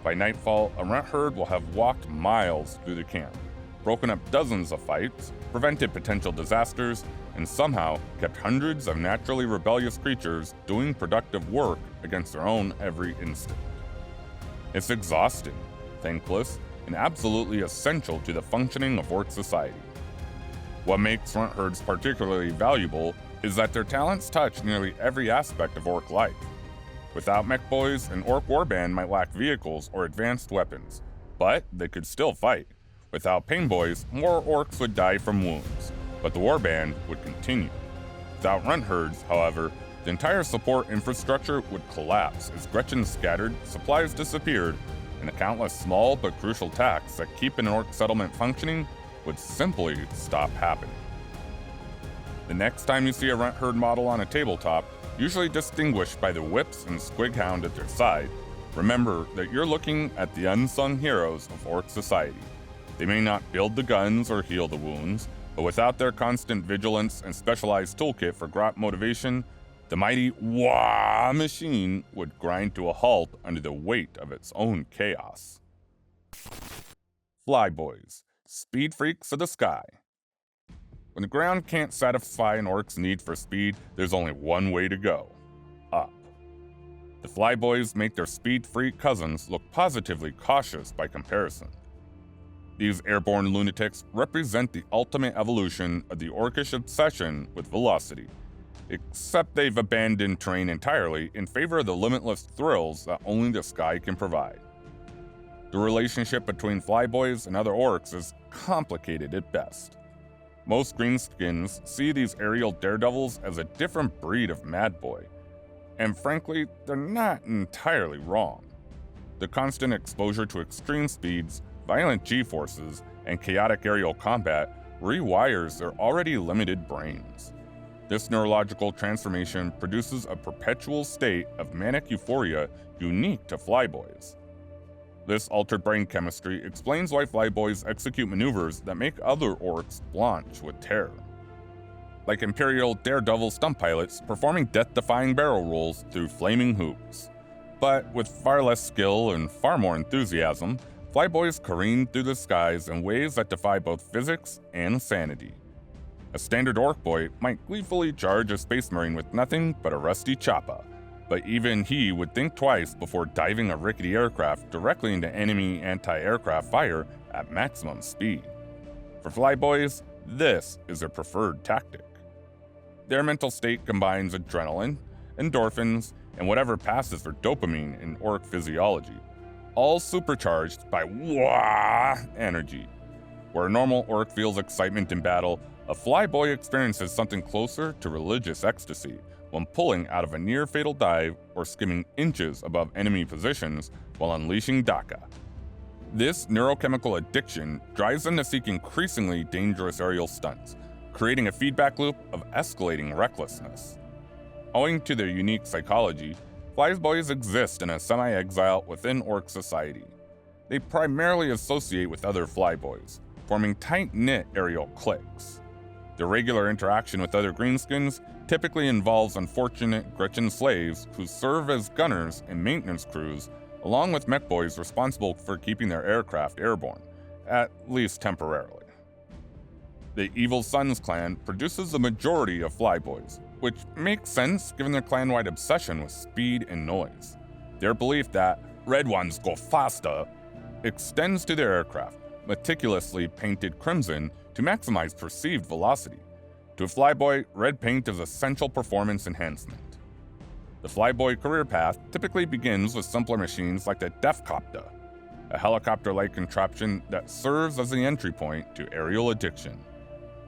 By nightfall, a Runtherd will have walked miles through the camp, broken up dozens of fights, prevented potential disasters, and somehow kept hundreds of naturally rebellious creatures doing productive work against their own every instinct. It's exhausting, thankless, and absolutely essential to the functioning of orc society. What makes Runtherds particularly valuable is that their talents touch nearly every aspect of orc life. Without Mekboyz, an Ork warband might lack vehicles or advanced weapons, but they could still fight. Without Painboyz, more Orks would die from wounds, but the warband would continue. Without Runtherds, however, the entire support infrastructure would collapse as Gretchin scattered, supplies disappeared, and the countless small but crucial tasks that keep an Ork settlement functioning would simply stop happening. The next time you see a Runtherd model on a tabletop, usually distinguished by the whips and squig hound at their side, remember that you're looking at the unsung heroes of Ork society. They may not build the guns or heal the wounds, but without their constant vigilance and specialized toolkit for grot motivation, the mighty WAAAGH machine would grind to a halt under the weight of its own chaos. Flyboyz, speed freaks of the sky. When the ground can't satisfy an Ork's need for speed, there's only one way to go: up. The Flyboyz make their speed freak cousins look positively cautious by comparison. These airborne lunatics represent the ultimate evolution of the Orkish obsession with velocity, except they've abandoned terrain entirely in favor of the limitless thrills that only the sky can provide. The relationship between Flyboyz and other Orks is complicated at best. Most greenskins see these aerial daredevils as a different breed of Madboy, and frankly, they're not entirely wrong. The constant exposure to extreme speeds, violent G-forces, and chaotic aerial combat rewires their already limited brains. This neurological transformation produces a perpetual state of manic euphoria unique to Flyboyz. This altered brain chemistry explains why Flyboyz execute maneuvers that make other Orks blanch with terror. Like Imperial daredevil stunt pilots performing death-defying barrel rolls through flaming hoops. But with far less skill and far more enthusiasm, Flyboyz careen through the skies in ways that defy both physics and sanity. A standard Ork boy might gleefully charge a space marine with nothing but a rusty choppa, but even he would think twice before diving a rickety aircraft directly into enemy anti-aircraft fire at maximum speed. For Flyboyz, this is their preferred tactic. Their mental state combines adrenaline, endorphins, and whatever passes for dopamine in Ork physiology, all supercharged by WAAAGH energy. Where a normal Ork feels excitement in battle, a Flyboy experiences something closer to religious ecstasy when pulling out of a near-fatal dive or skimming inches above enemy positions while unleashing WAAAGH. This neurochemical addiction drives them to seek increasingly dangerous aerial stunts, creating a feedback loop of escalating recklessness. Owing to their unique psychology, Flyboyz exist in a semi-exile within Ork society. They primarily associate with other Flyboyz, forming tight-knit aerial cliques. Their regular interaction with other greenskins typically involves unfortunate Gretchin slaves who serve as gunners and maintenance crews, along with Mekboyz responsible for keeping their aircraft airborne, at least temporarily. The Evil Sons clan produces the majority of Flyboyz, which makes sense given their clan-wide obsession with speed and noise. Their belief that red ones go faster extends to their aircraft, meticulously painted crimson to maximize perceived velocity. To a Flyboy, red paint is essential performance enhancement. The Flyboy career path typically begins with simpler machines like the Defcopter, a helicopter-like contraption that serves as the entry point to aerial addiction.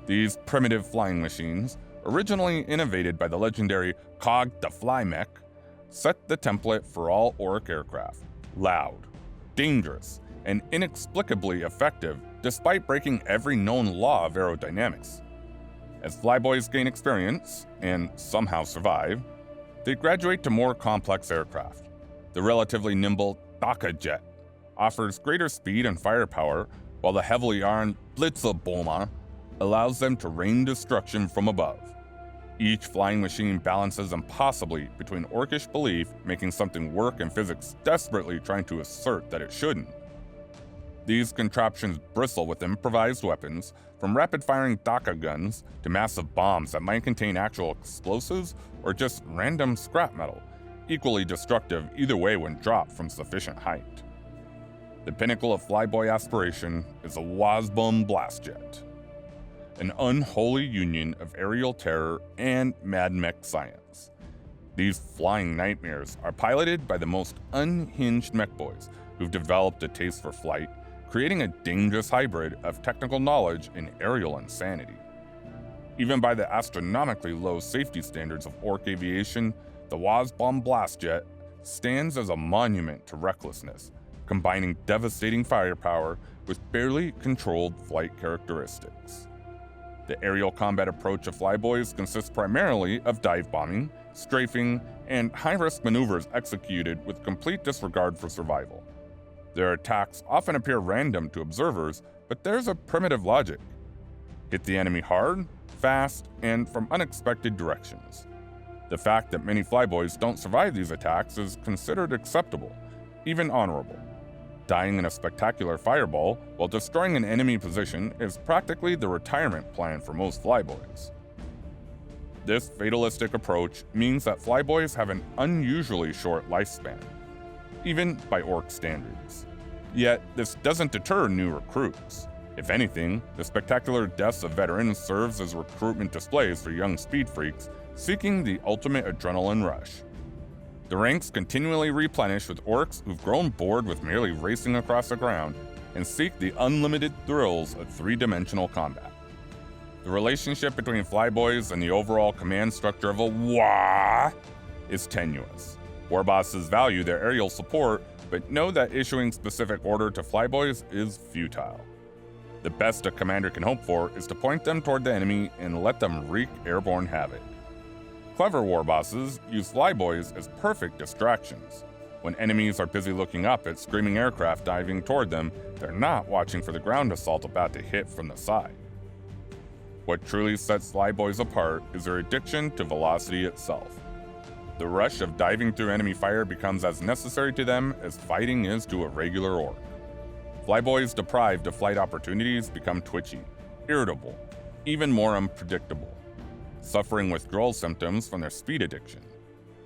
These primitive flying machines, originally innovated by the legendary Cog the Flymech, set the template for all Ork aircraft: loud, dangerous, and inexplicably effective despite breaking every known law of aerodynamics. As Flyboyz gain experience, and somehow survive, they graduate to more complex aircraft. The relatively nimble WAAAGH jet offers greater speed and firepower, while the heavily armed Blitzerbomber allows them to rain destruction from above. Each flying machine balances impossibly between Orkish belief making something work and physics desperately trying to assert that it shouldn't. These contraptions bristle with improvised weapons, from rapid-firing WAAAGH guns to massive bombs that might contain actual explosives or just random scrap metal, equally destructive either way when dropped from sufficient height. The pinnacle of Flyboy aspiration is the Wasbom blast jet, an unholy union of aerial terror and mad mech science. These flying nightmares are piloted by the most unhinged Mekboyz, who've developed a taste for flight, creating a dangerous hybrid of technical knowledge and aerial insanity. Even by the astronomically low safety standards of Ork aviation, the WAAAGH blast jet stands as a monument to recklessness, combining devastating firepower with barely controlled flight characteristics. The aerial combat approach of Flyboyz consists primarily of dive bombing, strafing, and high-risk maneuvers executed with complete disregard for survival. Their attacks often appear random to observers, but there's a primitive logic. Hit the enemy hard, fast, and from unexpected directions. The fact that many Flyboyz don't survive these attacks is considered acceptable, even honorable. Dying in a spectacular fireball while destroying an enemy position is practically the retirement plan for most Flyboyz. This fatalistic approach means that Flyboyz have an unusually short lifespan, even by Ork standards. Yet, this doesn't deter new recruits. If anything, the spectacular deaths of veterans serves as recruitment displays for young speed freaks seeking the ultimate adrenaline rush. The ranks continually replenish with Orks who've grown bored with merely racing across the ground and seek the unlimited thrills of three-dimensional combat. The relationship between Flyboyz and the overall command structure of a WAAAGH is tenuous. War bosses value their aerial support, but know that issuing specific order to Flyboyz is futile. The best a commander can hope for is to point them toward the enemy and let them wreak airborne havoc. Clever war bosses use Flyboyz as perfect distractions. When enemies are busy looking up at screaming aircraft diving toward them, they're not watching for the ground assault about to hit from the side. What truly sets Flyboyz apart is their addiction to velocity itself. The rush of diving through enemy fire becomes as necessary to them as fighting is to a regular orc. Flyboyz deprived of flight opportunities become twitchy, irritable, even more unpredictable, suffering withdrawal symptoms from their speed addiction.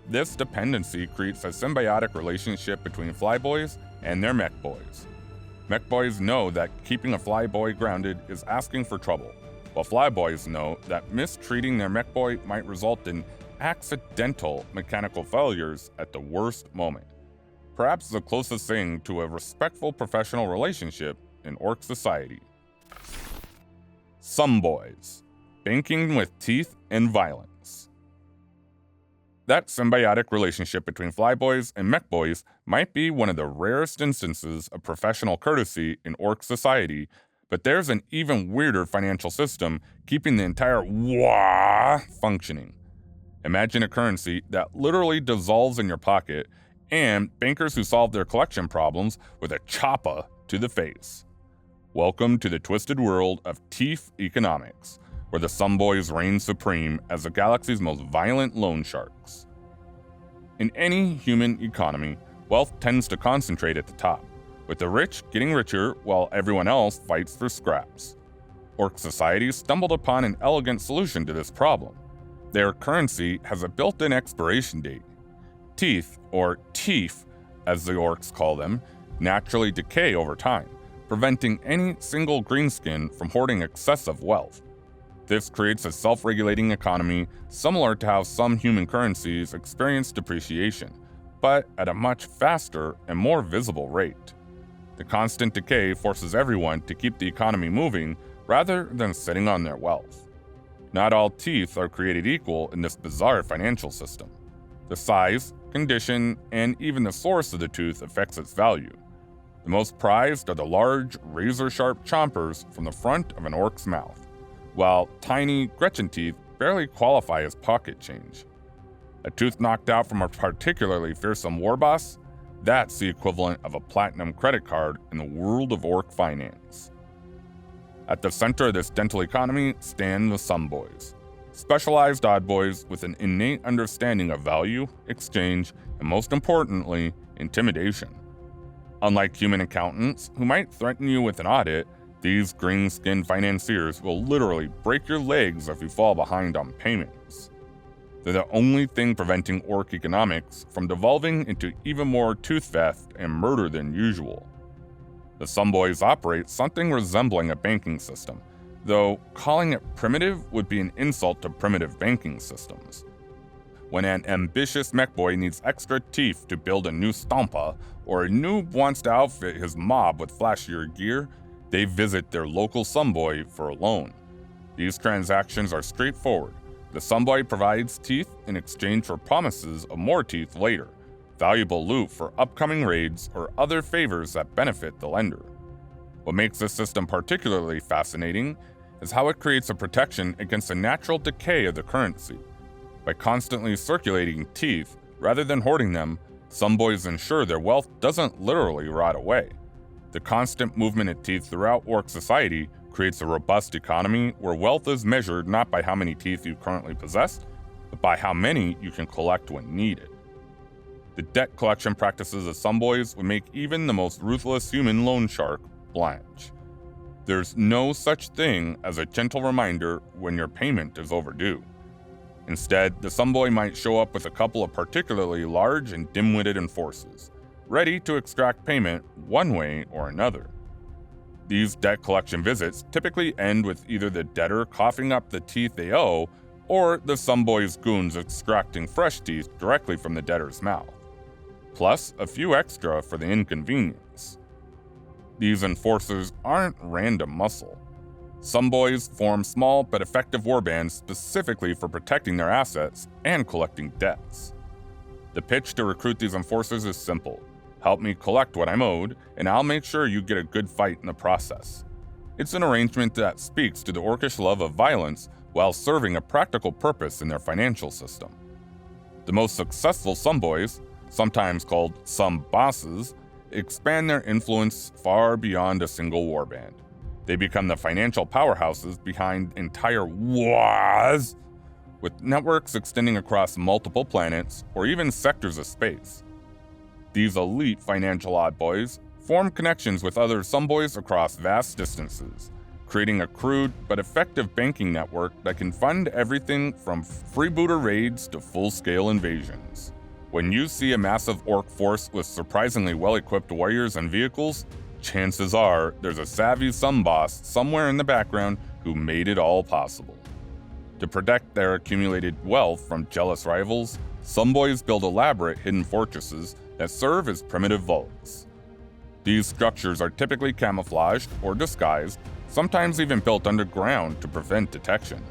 This dependency creates a symbiotic relationship between Flyboyz and their Mekboyz. Mekboyz know that keeping a Flyboy grounded is asking for trouble, while Flyboyz know that mistreating their Mekboy might result in accidental mechanical failures at the worst moment. Perhaps the closest thing to a respectful professional relationship in Ork society. Sumboyz, banking with teeth and violence. That symbiotic relationship between Flyboyz and Mekboyz might be one of the rarest instances of professional courtesy in Ork society, but there's an even weirder financial system keeping the entire WAAAGH functioning. Imagine a currency that literally dissolves in your pocket, and bankers who solve their collection problems with a choppa to the face. Welcome to the twisted world of teeth economics, where the Sumboyz reign supreme as the galaxy's most violent loan sharks. In any human economy, wealth tends to concentrate at the top, with the rich getting richer while everyone else fights for scraps. Ork society stumbled upon an elegant solution to this problem. Their currency has a built-in expiration date. Teeth, or teeth as the Orks call them, naturally decay over time, preventing any single greenskin from hoarding excessive wealth. This creates a self-regulating economy similar to how some human currencies experience depreciation, but at a much faster and more visible rate. The constant decay forces everyone to keep the economy moving rather than sitting on their wealth. Not all teeth are created equal in this bizarre financial system. The size, condition, and even the source of the tooth affects its value. The most prized are the large, razor-sharp chompers from the front of an orc's mouth, while tiny Gretchin teeth barely qualify as pocket change. A tooth knocked out from a particularly fearsome war boss? That's the equivalent of a platinum credit card in the world of Ork finance. At the center of this dental economy stand the Sumboyz, specialized Oddboyz with an innate understanding of value, exchange, and most importantly, intimidation. Unlike human accountants, who might threaten you with an audit, these green-skinned financiers will literally break your legs if you fall behind on payments. They're the only thing preventing Ork economics from devolving into even more tooth theft and murder than usual. The Sumboyz operate something resembling a banking system, though calling it primitive would be an insult to primitive banking systems. When an ambitious Mekboy needs extra teeth to build a new stompa, or a noob wants to outfit his mob with flashier gear, they visit their local Sumboy for a loan. These transactions are straightforward. The Sumboy provides teeth in exchange for promises of more teeth later, valuable loot for upcoming raids, or other favors that benefit the lender. What makes this system particularly fascinating is how it creates a protection against the natural decay of the currency. By constantly circulating teeth, rather than hoarding them, Sumboys ensure their wealth doesn't literally rot away. The constant movement of teeth throughout Orc society creates a robust economy where wealth is measured not by how many teeth you currently possess, but by how many you can collect when needed. The debt collection practices of Sumboys would make even the most ruthless human loan shark blanch. There's no such thing as a gentle reminder when your payment is overdue. Instead, the Sumboy might show up with a couple of particularly large and dim-witted enforcers, ready to extract payment one way or another. These debt collection visits typically end with either the debtor coughing up the teeth they owe, or the Sumboy's goons extracting fresh teeth directly from the debtor's mouth, plus a few extra for the inconvenience. These enforcers aren't random muscle. Sumboys form small but effective warbands specifically for protecting their assets and collecting debts. The pitch to recruit these enforcers is simple. Help me collect what I'm owed, and I'll make sure you get a good fight in the process. It's an arrangement that speaks to the Orcish love of violence while serving a practical purpose in their financial system. The most successful Sumboys, sometimes called Sum Bosses, expand their influence far beyond a single warband. They become the financial powerhouses behind entire WAAAGHs, with networks extending across multiple planets or even sectors of space. These elite financial Oddboyz form connections with other Sumboys across vast distances, creating a crude but effective banking network that can fund everything from freebooter raids to full-scale invasions. When you see a massive Orc force with surprisingly well-equipped warriors and vehicles, chances are there's a savvy Sumboss somewhere in the background who made it all possible. To protect their accumulated wealth from jealous rivals, Sumboys build elaborate hidden fortresses that serve as primitive vaults. These structures are typically camouflaged or disguised, sometimes even built underground to prevent detection.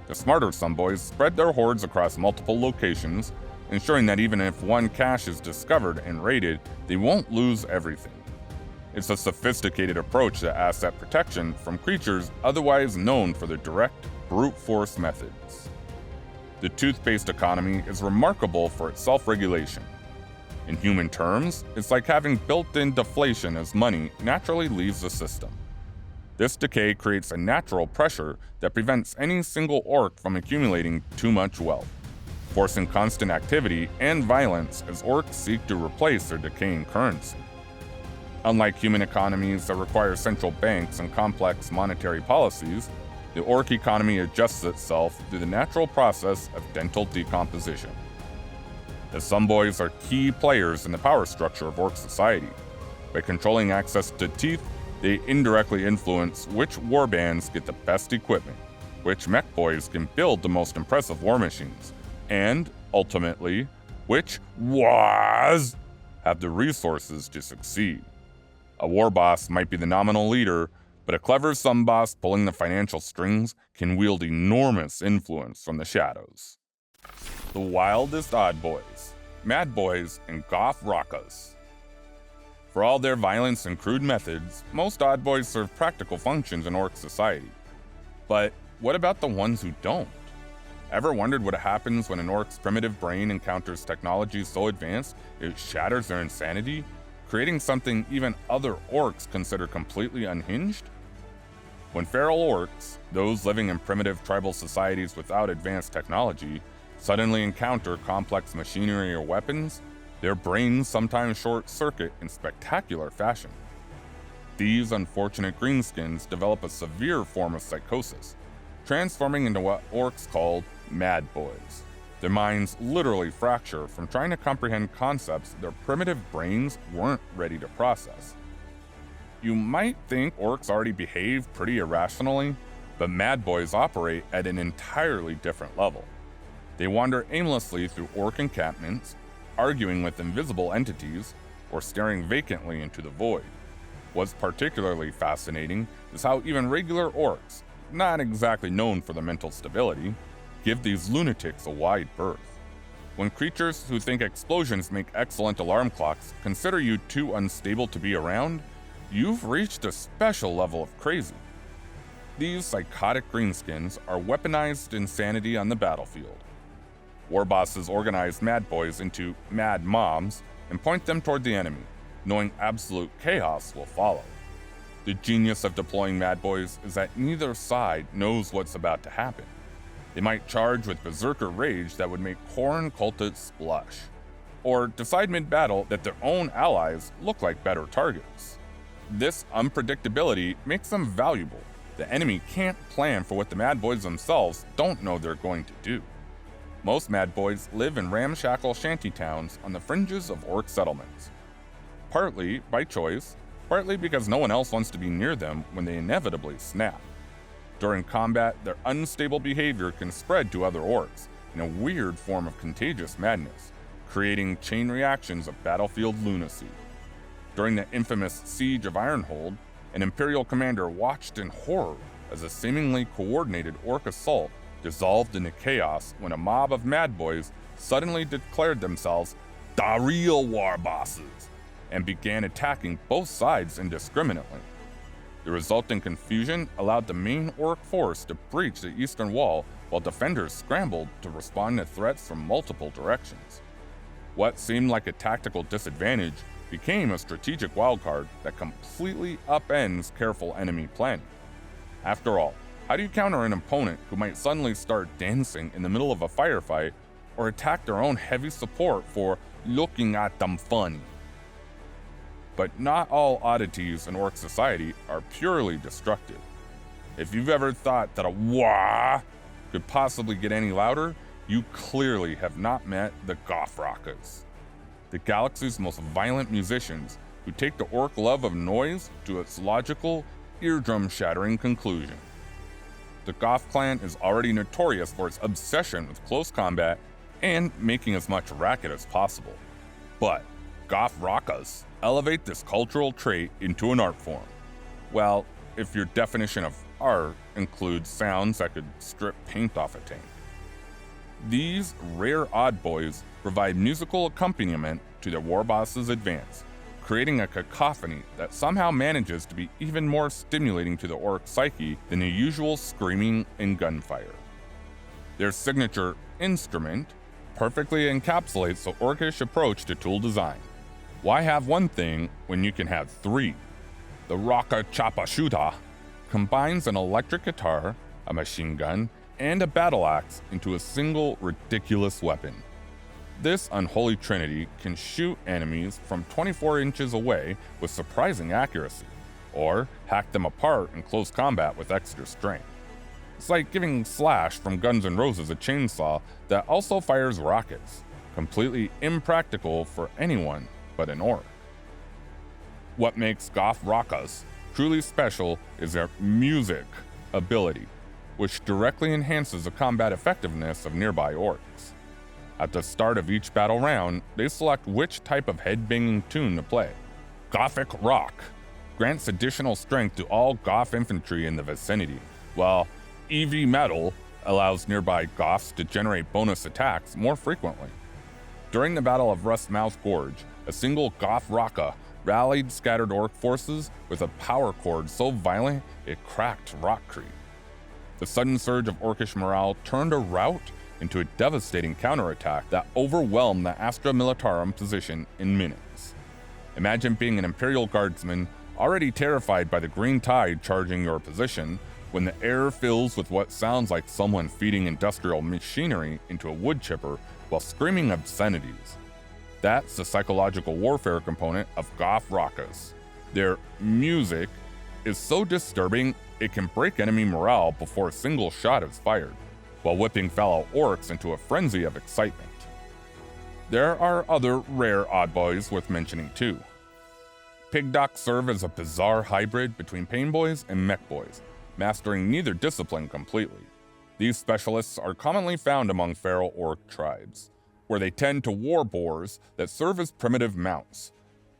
The smarter Sumboys spread their hordes across multiple locations, ensuring that even if one cache is discovered and raided, they won't lose everything. It's a sophisticated approach to asset protection from creatures otherwise known for their direct, brute force methods. The tooth-based economy is remarkable for its self-regulation. In human terms, it's like having built-in deflation as money naturally leaves the system. This decay creates a natural pressure that prevents any single orc from accumulating too much wealth, forcing constant activity and violence as orcs seek to replace their decaying currency. Unlike human economies that require central banks and complex monetary policies, the orc economy adjusts itself through the natural process of dental decomposition. The Sumboys are key players in the power structure of orc society. By controlling access to teeth, they indirectly influence which warbands get the best equipment, which Mekboyz can build the most impressive war machines, and, ultimately, which WAAAGHs have the resources to succeed. A war boss might be the nominal leader, but a clever Sumboss pulling the financial strings can wield enormous influence from the shadows. The wildest Oddboyz, Madboyz, and Goff Rokkerz. For all their violence and crude methods, most Oddboyz serve practical functions in Orc society. But what about the ones who don't? Ever wondered what happens when an Orc's primitive brain encounters technology so advanced it shatters their insanity, creating something even other Orcs consider completely unhinged? When feral Orcs, those living in primitive tribal societies without advanced technology, suddenly encounter complex machinery or weapons, their brains sometimes short-circuit in spectacular fashion. These unfortunate greenskins develop a severe form of psychosis, transforming into what Orcs called Madboyz. Their minds literally fracture from trying to comprehend concepts their primitive brains weren't ready to process. You might think Orcs already behave pretty irrationally, but Madboyz operate at an entirely different level. They wander aimlessly through orc encampments, arguing with invisible entities, or staring vacantly into the void. What's particularly fascinating is how even regular orcs, not exactly known for their mental stability, give these lunatics a wide berth. When creatures who think explosions make excellent alarm clocks consider you too unstable to be around, you've reached a special level of crazy. These psychotic greenskins are weaponized insanity on the battlefield. War bosses organize Madboyz into mad mobs and point them toward the enemy, knowing absolute chaos will follow. The genius of deploying Madboyz is that neither side knows what's about to happen. They might charge with berserker rage that would make Khorne cultists blush, or decide mid-battle that their own allies look like better targets. This unpredictability makes them valuable. The enemy can't plan for what the Madboyz themselves don't know they're going to do. Most Madboyz live in ramshackle shantytowns on the fringes of orc settlements. Partly by choice, partly because no one else wants to be near them when they inevitably snap. During combat, their unstable behavior can spread to other orcs in a weird form of contagious madness, creating chain reactions of battlefield lunacy. During the infamous Siege of Ironhold, an Imperial commander watched in horror as a seemingly coordinated orc assault dissolved into chaos when a mob of Madboyz suddenly declared themselves the real war bosses and began attacking both sides indiscriminately. The resulting confusion allowed the main orc force to breach the eastern wall while defenders scrambled to respond to threats from multiple directions. What seemed like a tactical disadvantage became a strategic wildcard that completely upends careful enemy planning. After all, how do you counter an opponent who might suddenly start dancing in the middle of a firefight or attack their own heavy support for looking at them funny? But not all oddities in orc society are purely destructive. If you've ever thought that a WAAAGH could possibly get any louder, you clearly have not met the Goff Rokkerz, the galaxy's most violent musicians who take the orc love of noise to its logical, eardrum-shattering conclusion. The Goff clan is already notorious for its obsession with close combat and making as much racket as possible. But Goff Rokkerz elevate this cultural trait into an art form. Well, if your definition of art includes sounds that could strip paint off a tank. These rare Oddboyz provide musical accompaniment to their war boss's advance, creating a cacophony that somehow manages to be even more stimulating to the orc psyche than the usual screaming and gunfire. Their signature instrument perfectly encapsulates the orcish approach to tool design. Why have one thing when you can have three? The Rocka Choppa Shoota combines an electric guitar, a machine gun, and a battle axe into a single ridiculous weapon. This unholy trinity can shoot enemies from 24 inches away with surprising accuracy, or hack them apart in close combat with extra strength. It's like giving Slash from Guns N' Roses a chainsaw that also fires rockets, completely impractical for anyone but an orc. What makes Goff Rokkerz truly special is their music ability, which directly enhances the combat effectiveness of nearby orcs. At the start of each battle round, they select which type of head-banging tune to play. Gothic rock grants additional strength to all Goff infantry in the vicinity, while EV metal allows nearby Goffs to generate bonus attacks more frequently. During the Battle of Rustmouth Gorge, a single Goff Rokka rallied scattered orc forces with a power chord so violent it cracked Rokkerz. The sudden surge of orcish morale turned a rout into a devastating counterattack that overwhelmed the Astra Militarum position in minutes. Imagine being an Imperial Guardsman already terrified by the green tide charging your position when the air fills with what sounds like someone feeding industrial machinery into a wood chipper while screaming obscenities. That's the psychological warfare component of Goff Rokkerz. Their music is so disturbing it can break enemy morale before a single shot is fired, while whipping fellow orcs into a frenzy of excitement. There are other rare Oddboyz worth mentioning too. Pigdocs serve as a bizarre hybrid between Painboyz and Mekboyz, mastering neither discipline completely. These specialists are commonly found among feral orc tribes, where they tend to war boars that serve as primitive mounts,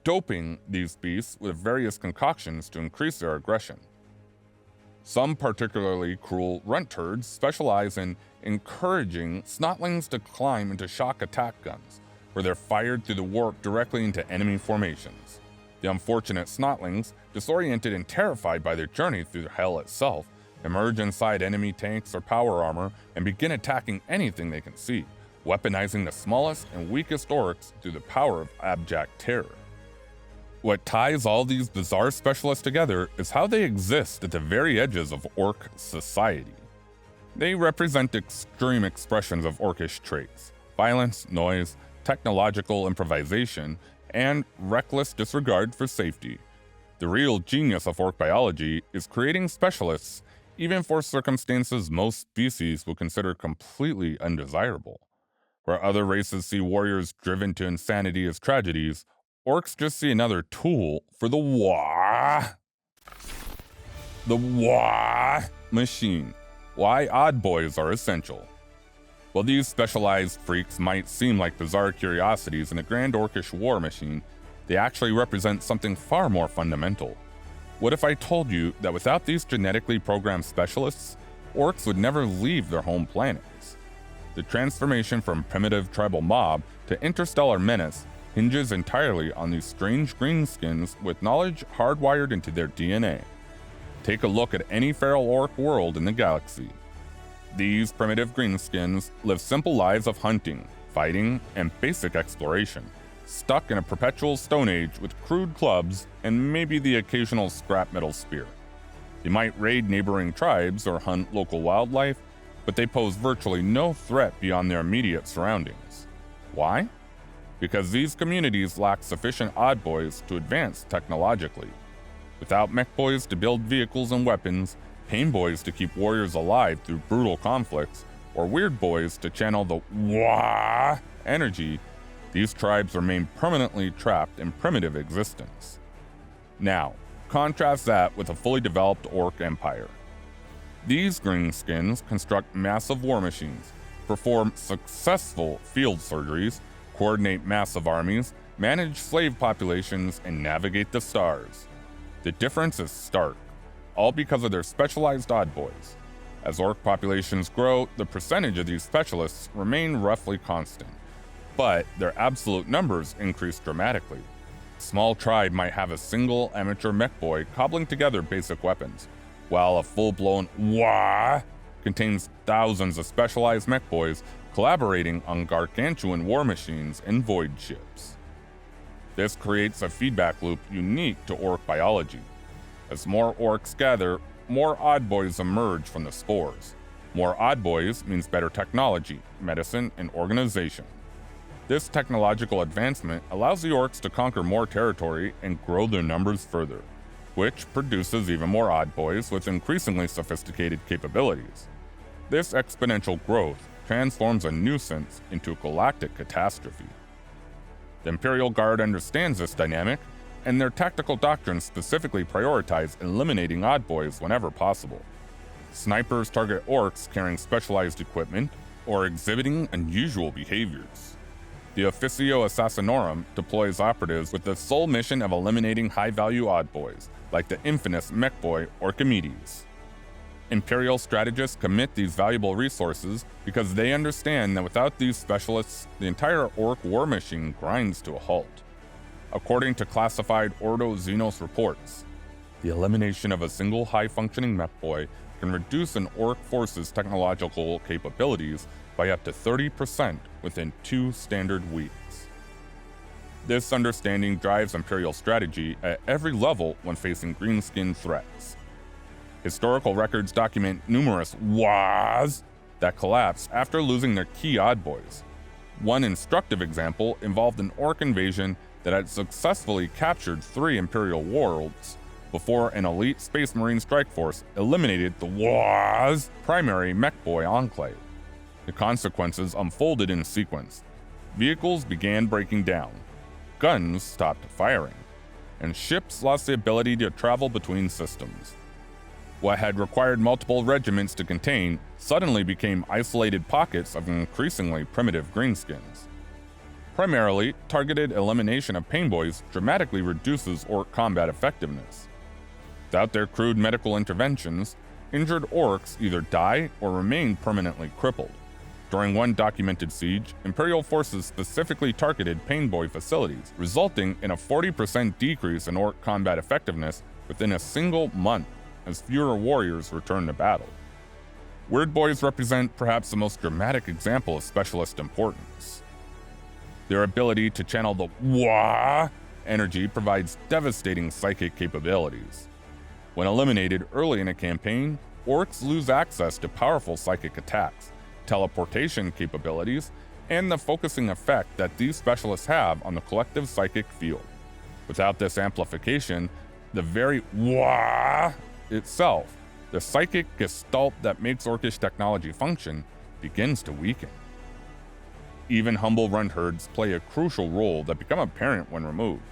doping these beasts with various concoctions to increase their aggression. Some particularly cruel Runtherds specialize in encouraging snotlings to climb into shock attack guns, where they're fired through the warp directly into enemy formations. The unfortunate snotlings, disoriented and terrified by their journey through hell itself, emerge inside enemy tanks or power armor and begin attacking anything they can see, weaponizing the smallest and weakest orcs through the power of abject terror. What ties all these bizarre specialists together is how they exist at the very edges of orc society. They represent extreme expressions of orcish traits: violence, noise, technological improvisation, and reckless disregard for safety. The real genius of orc biology is creating specialists even for circumstances most species will consider completely undesirable. Where other races see warriors driven to insanity as tragedies, orcs just see another tool for the WAAAGH. The WAAAGH machine. Why Oddboyz are essential. While these specialized freaks might seem like bizarre curiosities in a grand orcish war machine, they actually represent something far more fundamental. What if I told you that without these genetically programmed specialists, orcs would never leave their home planets? The transformation from primitive tribal mob to interstellar menace hinges entirely on these strange greenskins with knowledge hardwired into their DNA. Take a look at any feral orc world in the galaxy. These primitive greenskins live simple lives of hunting, fighting, and basic exploration, stuck in a perpetual stone age with crude clubs and maybe the occasional scrap metal spear. They might raid neighboring tribes or hunt local wildlife, but they pose virtually no threat beyond their immediate surroundings. Why? Because these communities lack sufficient Oddboyz to advance technologically. Without Mekboyz to build vehicles and weapons, Painboyz to keep warriors alive through brutal conflicts, or Weirdboyz to channel the WAAAGH energy, these tribes remain permanently trapped in primitive existence. Now, contrast that with a fully developed orc empire. These greenskins construct massive war machines, perform successful field surgeries, coordinate massive armies, manage slave populations, and navigate the stars. The difference is stark, all because of their specialized Oddboyz. As orc populations grow, the percentage of these specialists remain roughly constant, but their absolute numbers increase dramatically. A small tribe might have a single amateur Mekboy cobbling together basic weapons, while a full-blown WAAAGH contains thousands of specialized Mekboyz collaborating on gargantuan war machines and void ships. This creates a feedback loop unique to orc biology. As more orcs gather, more Oddboyz emerge from the spores. More Oddboyz means better technology, medicine, and organization. This technological advancement allows the orcs to conquer more territory and grow their numbers further, which produces even more Oddboyz with increasingly sophisticated capabilities. This exponential growth transforms a nuisance into a galactic catastrophe. The Imperial Guard understands this dynamic, and their tactical doctrines specifically prioritize eliminating Oddboyz whenever possible. Snipers target orcs carrying specialized equipment or exhibiting unusual behaviors. The Officio Assassinorum deploys operatives with the sole mission of eliminating high-value Oddboyz, like the infamous Mekboy Orchimedes. Imperial strategists commit these valuable resources because they understand that without these specialists, the entire orc war machine grinds to a halt. According to classified Ordo Xenos reports, the elimination of a single high-functioning Mekboy can reduce an orc force's technological capabilities by up to 30% within 2 standard weeks. This understanding drives Imperial strategy at every level when facing greenskin threats. Historical records document numerous WAAAGHs that collapsed after losing their key Oddboyz. One instructive example involved an orc invasion that had successfully captured 3 Imperial worlds before an elite Space Marine strike force eliminated the WAAAGH's primary Mekboy enclave. The consequences unfolded in sequence. Vehicles began breaking down, guns stopped firing, and ships lost the ability to travel between systems. What had required multiple regiments to contain suddenly became isolated pockets of increasingly primitive greenskins. Primarily, targeted elimination of Painboyz dramatically reduces Ork combat effectiveness. Without their crude medical interventions, injured Orks either die or remain permanently crippled. During one documented siege, Imperial forces specifically targeted Painboy facilities, resulting in a 40% decrease in Ork combat effectiveness within a single month, as fewer warriors returned to battle. Weirdboyz represent perhaps the most dramatic example of specialist importance. Their ability to channel the WAAAGH energy provides devastating psychic capabilities. When eliminated early in a campaign, Orks lose access to powerful psychic attacks, teleportation capabilities, and the focusing effect that these specialists have on the collective psychic field. Without this amplification, the very WAAAGH itself, the psychic gestalt that makes Orkish technology function, begins to weaken. Even humble Runtherds play a crucial role that become apparent when removed.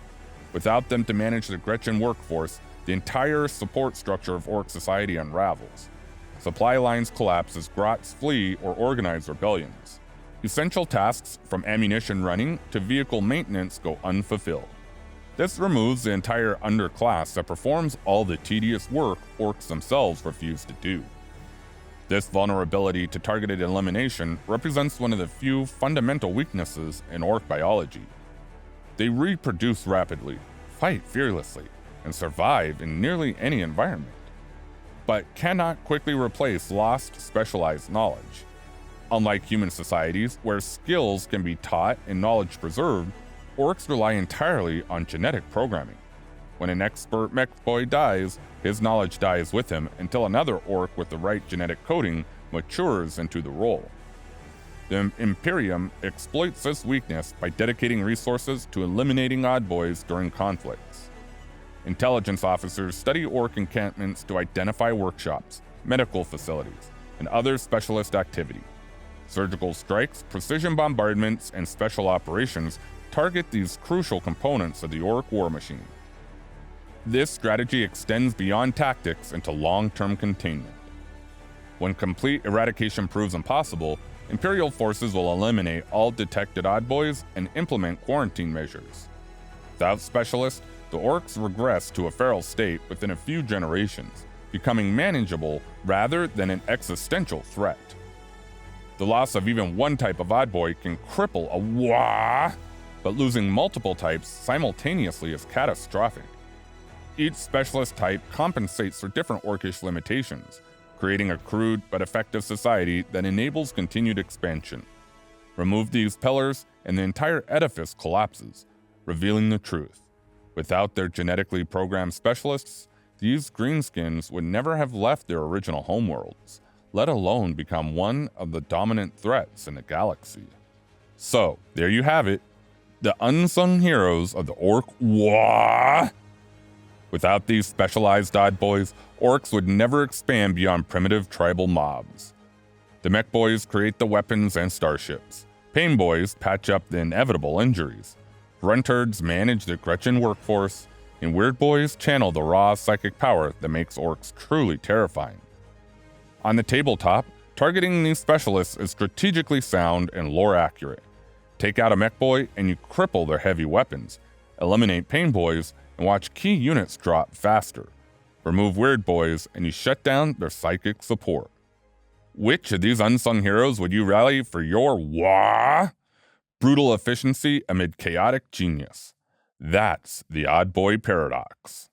Without them to manage the Gretchin workforce, the entire support structure of Ork society unravels. Supply lines collapse as Grots flee or organize rebellions. Essential tasks from ammunition running to vehicle maintenance go unfulfilled. This removes the entire underclass that performs all the tedious work Orks themselves refuse to do. This vulnerability to targeted elimination represents one of the few fundamental weaknesses in Ork biology. They reproduce rapidly, fight fearlessly, and survive in nearly any environment, but cannot quickly replace lost specialized knowledge. Unlike human societies, where skills can be taught and knowledge preserved, Orks rely entirely on genetic programming. When an expert Mekboyz dies, his knowledge dies with him until another Ork with the right genetic coding matures into the role. The Imperium exploits this weakness by dedicating resources to eliminating Oddboyz during conflicts. Intelligence officers study Ork encampments to identify workshops, medical facilities, and other specialist activity. Surgical strikes, precision bombardments, and special operations target these crucial components of the Ork war machine. This strategy extends beyond tactics into long-term containment. When complete eradication proves impossible, Imperial forces will eliminate all detected Oddboyz and implement quarantine measures. Without specialists, the Orks regress to a feral state within a few generations, becoming manageable rather than an existential threat. The loss of even one type of Oddboy can cripple a WAAAGH, but losing multiple types simultaneously is catastrophic. Each specialist type compensates for different Orkish limitations, creating a crude but effective society that enables continued expansion. Remove these pillars, and the entire edifice collapses, revealing the truth. Without their genetically programmed specialists, these greenskins would never have left their original homeworlds, let alone become one of the dominant threats in the galaxy. So, there you have it, the unsung heroes of the Ork WAAAGH. Without these specialized Oddboyz, Orks would never expand beyond primitive tribal mobs. The Mekboyz create the weapons and starships. Painboyz patch up the inevitable injuries. Runtherds manage the Gretchin workforce, and Weirdboyz channel the raw psychic power that makes Orks truly terrifying. On the tabletop, targeting these specialists is strategically sound and lore accurate. Take out a Mekboy and you cripple their heavy weapons. Eliminate Painboyz and watch key units drop faster. Remove Weirdboyz and you shut down their psychic support. Which of these unsung heroes would you rally for your WAAAGH? Brutal efficiency amid chaotic genius. That's the Oddboy paradox.